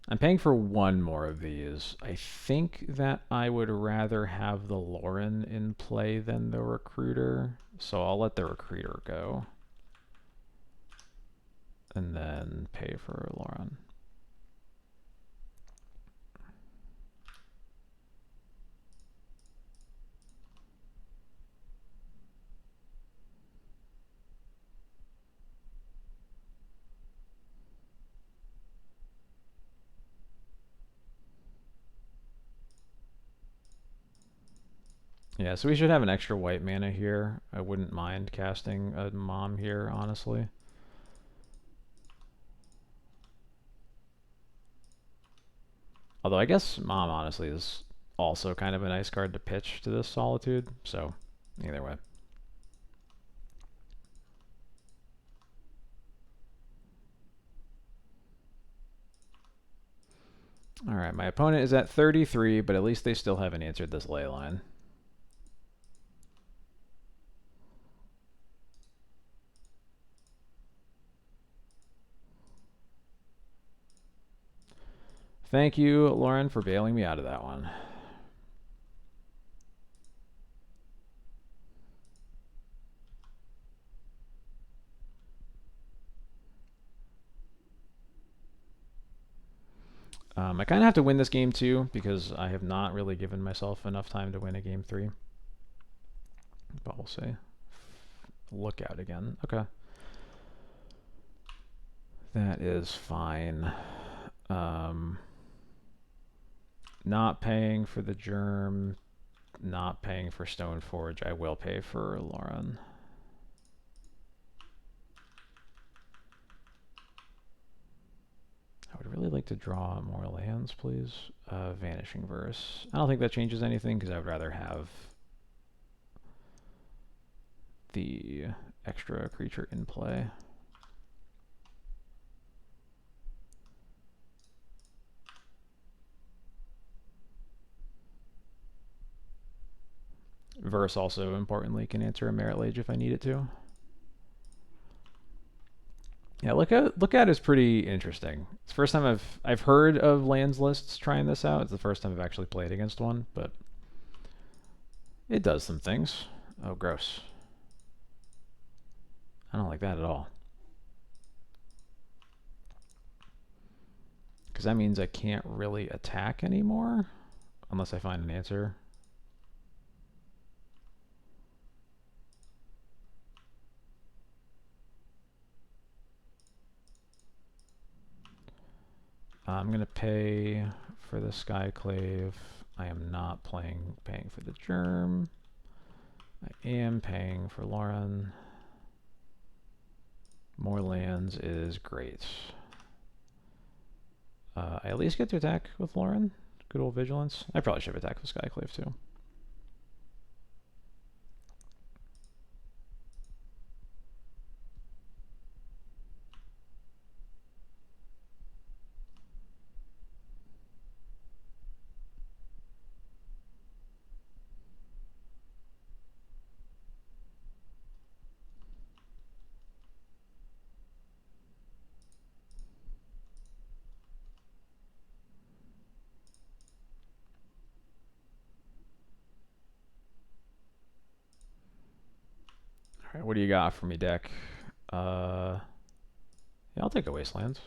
Speaker 1: I'm paying for 1 more of these. I think that I would rather have the Lauren in play than the Recruiter. So I'll let the Recruiter go. And then pay for Lauren. Yeah, so we should have an extra white mana here. I wouldn't mind casting a Mom here, honestly. Although I guess Mom, honestly, is also kind of a nice card to pitch to this Solitude. So, either way. Alright, my opponent is at 33, but at least they still haven't answered this ley line. Thank you, Lauren, for bailing me out of that one. I kind of have to win this game too, because I have not really given myself enough time to win a game 3. But we'll see. Lookout again. Okay. That is fine. Not paying for the Germ, not paying for Stoneforge. I will pay for Lauren. I would really like to draw more lands, please. Vanishing Verse. I don't think that changes anything because I would rather have the extra creature in play. Verse also, importantly, can answer a Merit Lage if I need it to. Yeah, Lookout is pretty interesting. It's the first time I've heard of lands lists trying this out. It's the first time I've actually played against one, but it does some things. Oh, gross. I don't like that at all. Because that means I can't really attack anymore unless I find an answer. I'm going to pay for the Skyclave. I am not paying for the Germ. I am paying for Lauren. More lands is great. I at least get to attack with Lauren, Good old vigilance. I probably should have attacked with Skyclave too. All right, what do you got for me, deck? Yeah, I'll take a Wasteland.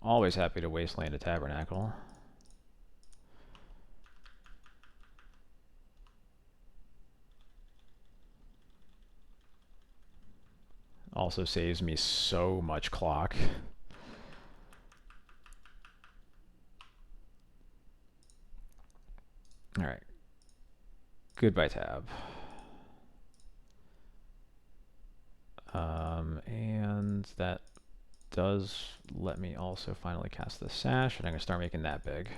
Speaker 1: Always happy to Wasteland a Tabernacle. Also saves me so much clock. All right. Goodbye, tab. And that does let me also finally cast the Sash, and I'm going to start making that big.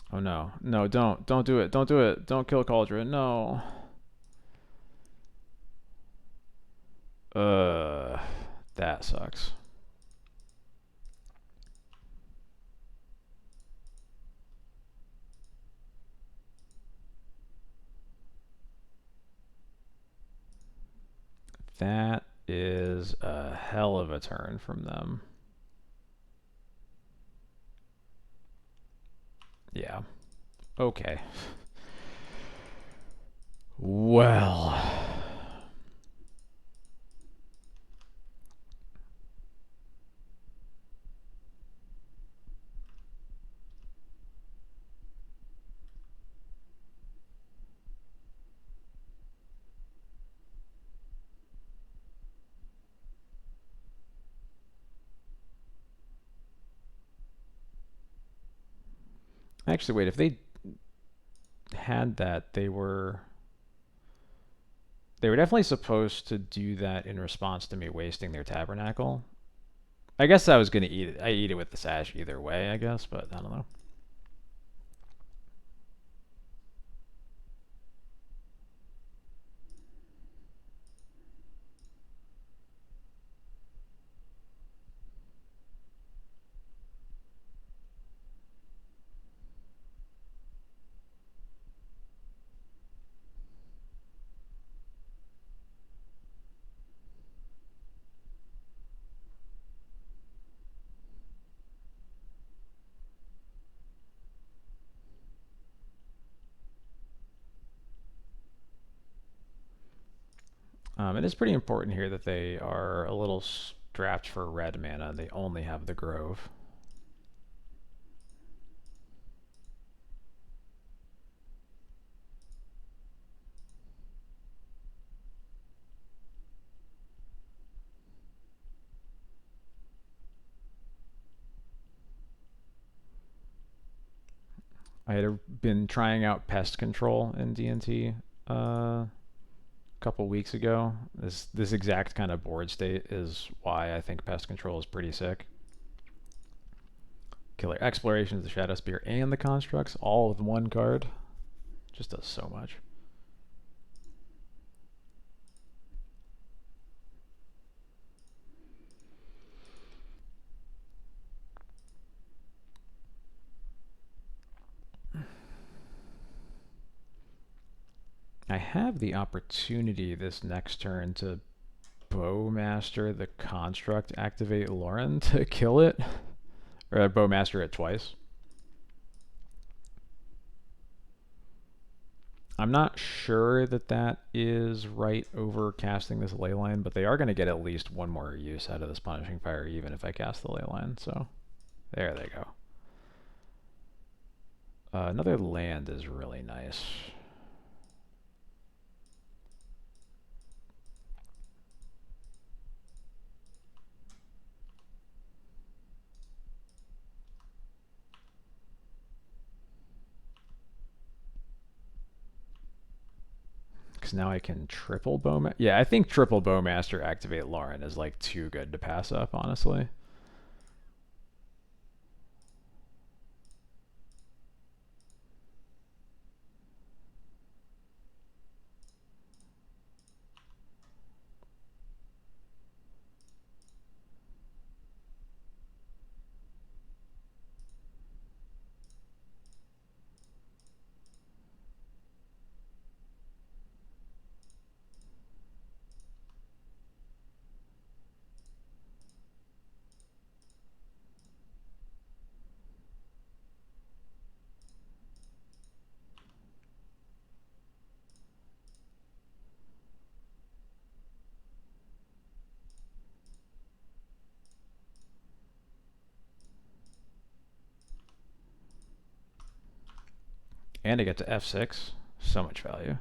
Speaker 1: Oh no. No, don't. Don't do it. Don't do it. Don't kill Cauldron. No. That sucks. That is a hell of a turn from them. Yeah. Okay. Well. Actually, wait, if they had that, they were definitely supposed to do that in response to me wasting their Tabernacle. I guess I was gonna eat it. I eat it with the Sash either way, I guess, but I don't know. It is pretty important here that they are a little strapped for red mana. They only have the Grove. I had been trying out pest control in D&T a couple weeks ago. This exact kind of board state is why I think pest control is pretty sick. Killer Explorations, the Shadow Spear, and the Constructs all with one card. Just does so much. I have the opportunity this next turn to Bowmaster the Construct, activate Lauren to kill it, or Bowmaster it twice. I'm not sure that that is right over casting this Leyline, but they are going to get at least one more use out of this Punishing Fire, even if I cast the Leyline. So there they go. Another land is really nice. Because now I can triple Bowmaster. Yeah, I think triple Bowmaster activate Lauren is like too good to pass up, honestly. And I get to F6. So much value.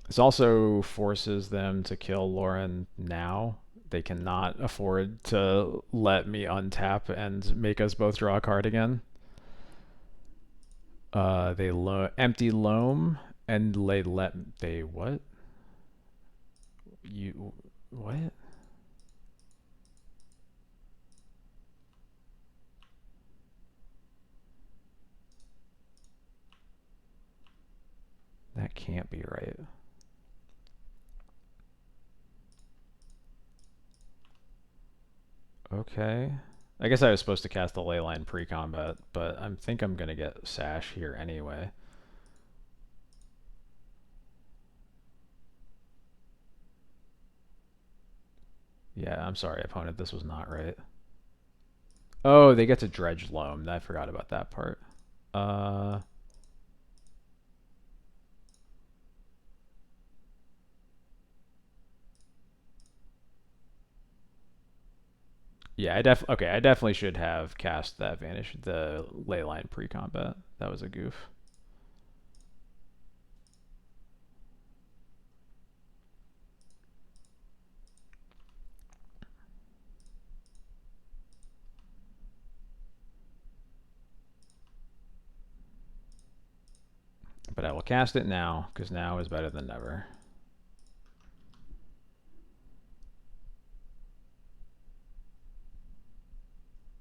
Speaker 1: This also forces them to kill Lauren now. They cannot afford to let me untap and make us both draw a card again. They empty loam and they what? You what? That can't be right. Okay. I guess I was supposed to cast the Leyline pre-combat, but I think I'm gonna get Sash here anyway. Yeah, I'm sorry, opponent. This was not right. Oh, they get to dredge loam. I forgot about that part. Uh, yeah, I definitely should have cast that vanish the Leyline pre-combat. That was a goof. But I will cast it now because now is better than never.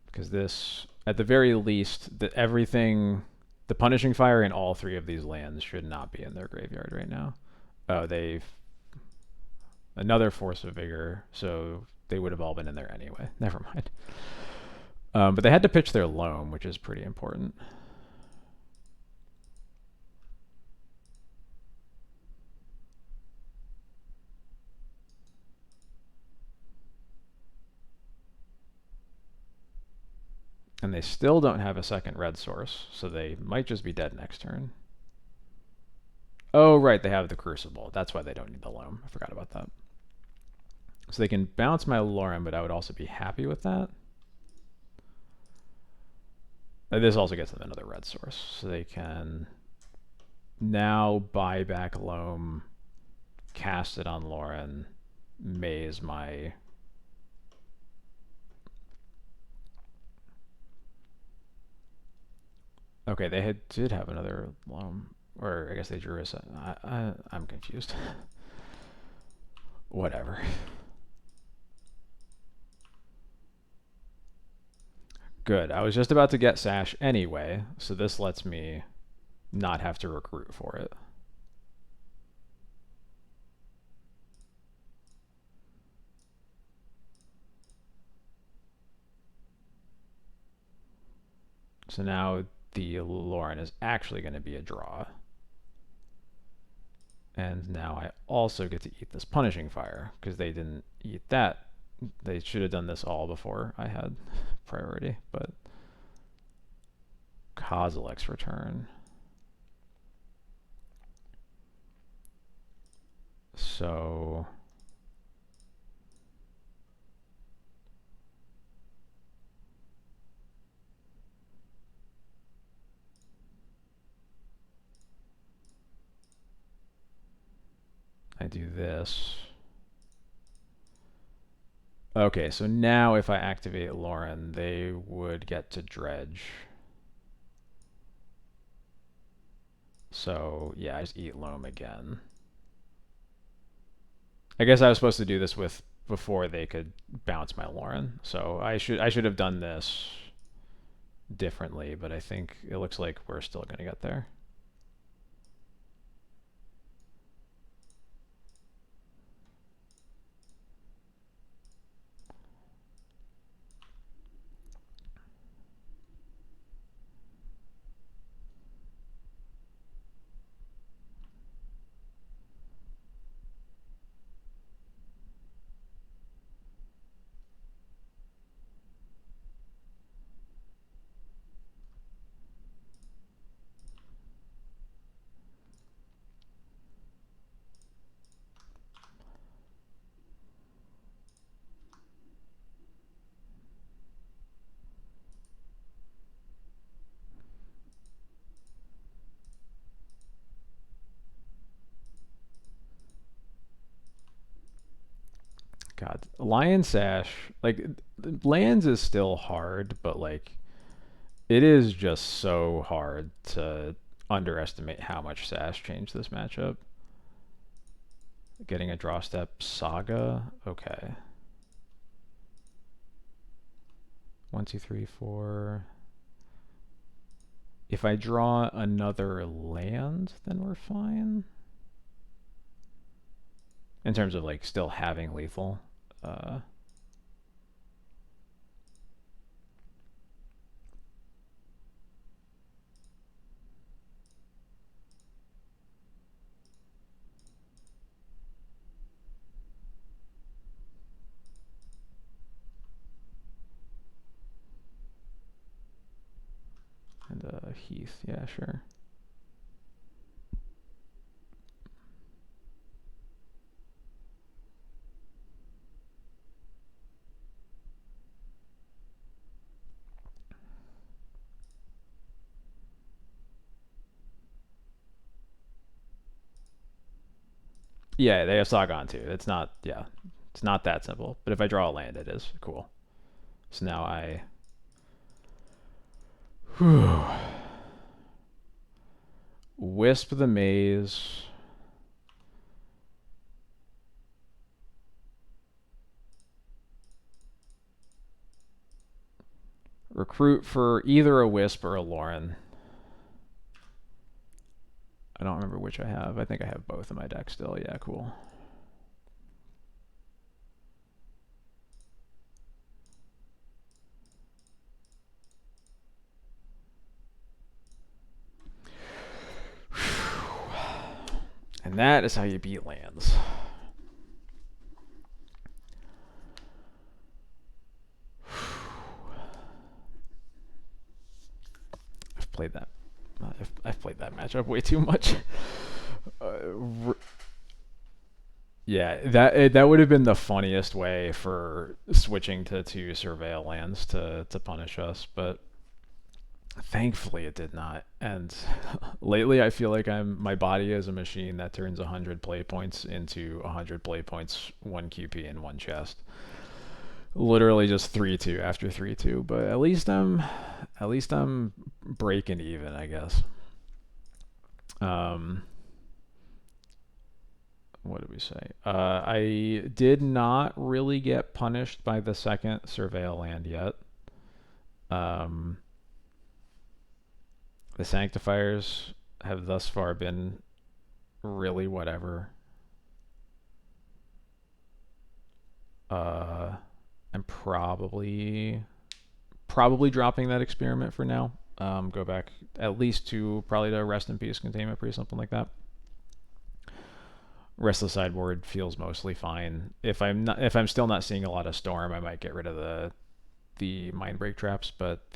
Speaker 1: Because this, at the very least, the Punishing Fire in all three of these lands should not be in their graveyard right now. Oh, they've another Force of Vigor, so they would have all been in there anyway. Never mind. But they had to pitch their loam, which is pretty important. And they still don't have a second red source, so they might just be dead next turn. Oh, right, they have the Crucible. That's why they don't need the loam. I forgot about that. So they can bounce my Lauren, but I would also be happy with that. This also gets them another red source, so they can now buy back loam, cast it on Lauren, maze my... Okay, they did have another loam, or I guess they drew us. I'm confused. Whatever. Good. I was just about to get Sash anyway, so this lets me not have to recruit for it. So now the Lauren is actually going to be a draw. And now I also get to eat this Punishing Fire, because they didn't eat that. They should have done this all before I had priority, but... Kozilek's Return. So... this. Okay, so now if I activate Lauren, they would get to dredge. So yeah, I just eat loam again. I guess I was supposed to do this with before they could bounce my Lauren. So I should have done this differently, but I think it looks like we're still gonna get there. God, Lion Sash, like lands is still hard, but like it is just so hard to underestimate how much Sash changed this matchup. Getting a draw step Saga, okay. 1, 2, 3, 4. If I draw another land, then we're fine. In terms of like still having lethal. And Heath, yeah, sure. Yeah, they have Saga too. It's not, yeah, it's not that simple. But if I draw a land, it is cool. So now I. Whew. Wisp the Maze. Recruit for either a Wisp or a Lauren. I don't remember which I have. I think I have both in my deck still. Yeah, cool. And that is how you beat lands. I've played that. I've played that matchup way too much. Yeah, that would have been the funniest way for switching to 2 surveil lands to punish us, but thankfully it did not. And lately I feel like my body is a machine that turns 100 play points into 100 play points, 1 QP and 1 chest. Literally just 3-2 after 3-2, but at least I'm breaking even, I guess. What did we say? I did not really get punished by the second surveil land yet. The Sanctifiers have thus far been really whatever. I'm probably dropping that experiment for now. Go back at least to probably to Rest in Peace Containment Priest, something like that. Rest of the sideboard feels mostly fine. If I'm still not seeing a lot of Storm, I might get rid of the Mindbreak traps, but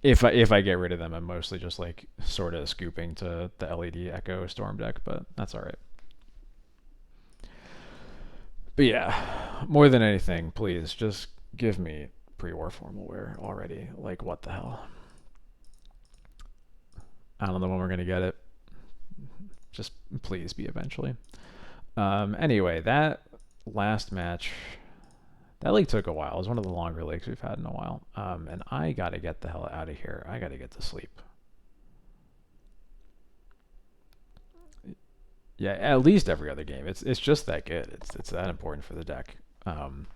Speaker 1: if I get rid of them, I'm mostly just like sort of scooping to the LED Echo Storm deck, but that's all right. But yeah, more than anything, please just give me pre-war formal wear already. Like, what the hell? I don't know when we're gonna get it. Just please be eventually. Anyway, that last match, that league took a while. It was one of the longer leagues we've had in a while. And I got to get the hell out of here. I got to get to sleep. Yeah, at least every other game. It's just that good. It's that important for the deck. And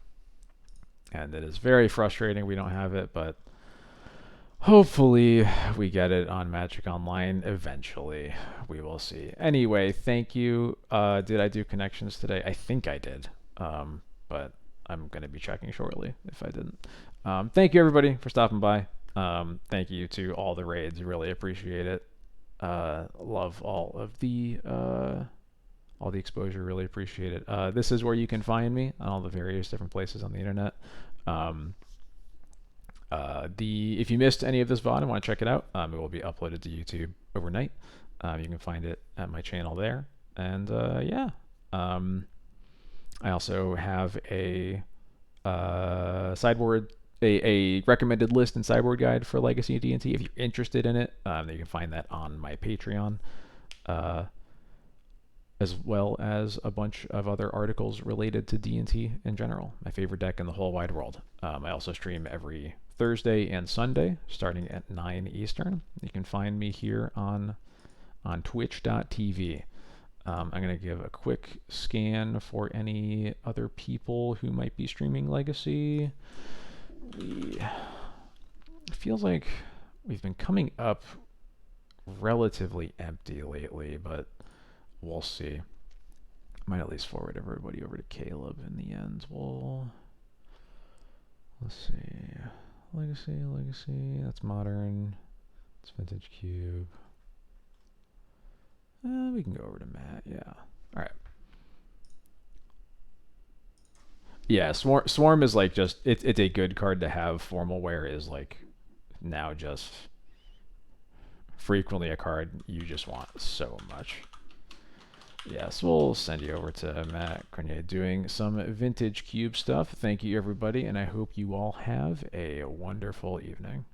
Speaker 1: it is very frustrating we don't have it, but hopefully we get it on Magic Online eventually. We will see. Anyway, thank you. Did I do connections today? I think I did. But I'm going to be checking shortly if I didn't. Thank you everybody for stopping by. Thank you to all the raids. Really appreciate it. Love all the exposure. Really appreciate it. This is where you can find me on all the various different places on the internet. If you missed any of this VOD and want to check it out, it will be uploaded to YouTube overnight. You can find it at my channel there. And yeah, I also have a sideboard, a recommended list and sideboard guide for Legacy D&T. If you're interested in it, you can find that on my Patreon, as well as a bunch of other articles related to D&T in general, my favorite deck in the whole wide world. I also stream every Thursday and Sunday, starting at 9 Eastern. You can find me here on twitch.tv. I'm going to give a quick scan for any other people who might be streaming Legacy. It feels like we've been coming up relatively empty lately, but we'll see. Might at least forward everybody over to Caleb in the end. Let's see. Legacy. That's modern. It's vintage cube. We can go over to Matt. Yeah. All right. Yeah, Swarm is like just it's a good card to have. Formal wear is like now just frequently a card you just want so much. Yes, we'll send you over to Matt Cornier doing some vintage cube stuff. Thank you everybody, and I hope you all have a wonderful evening.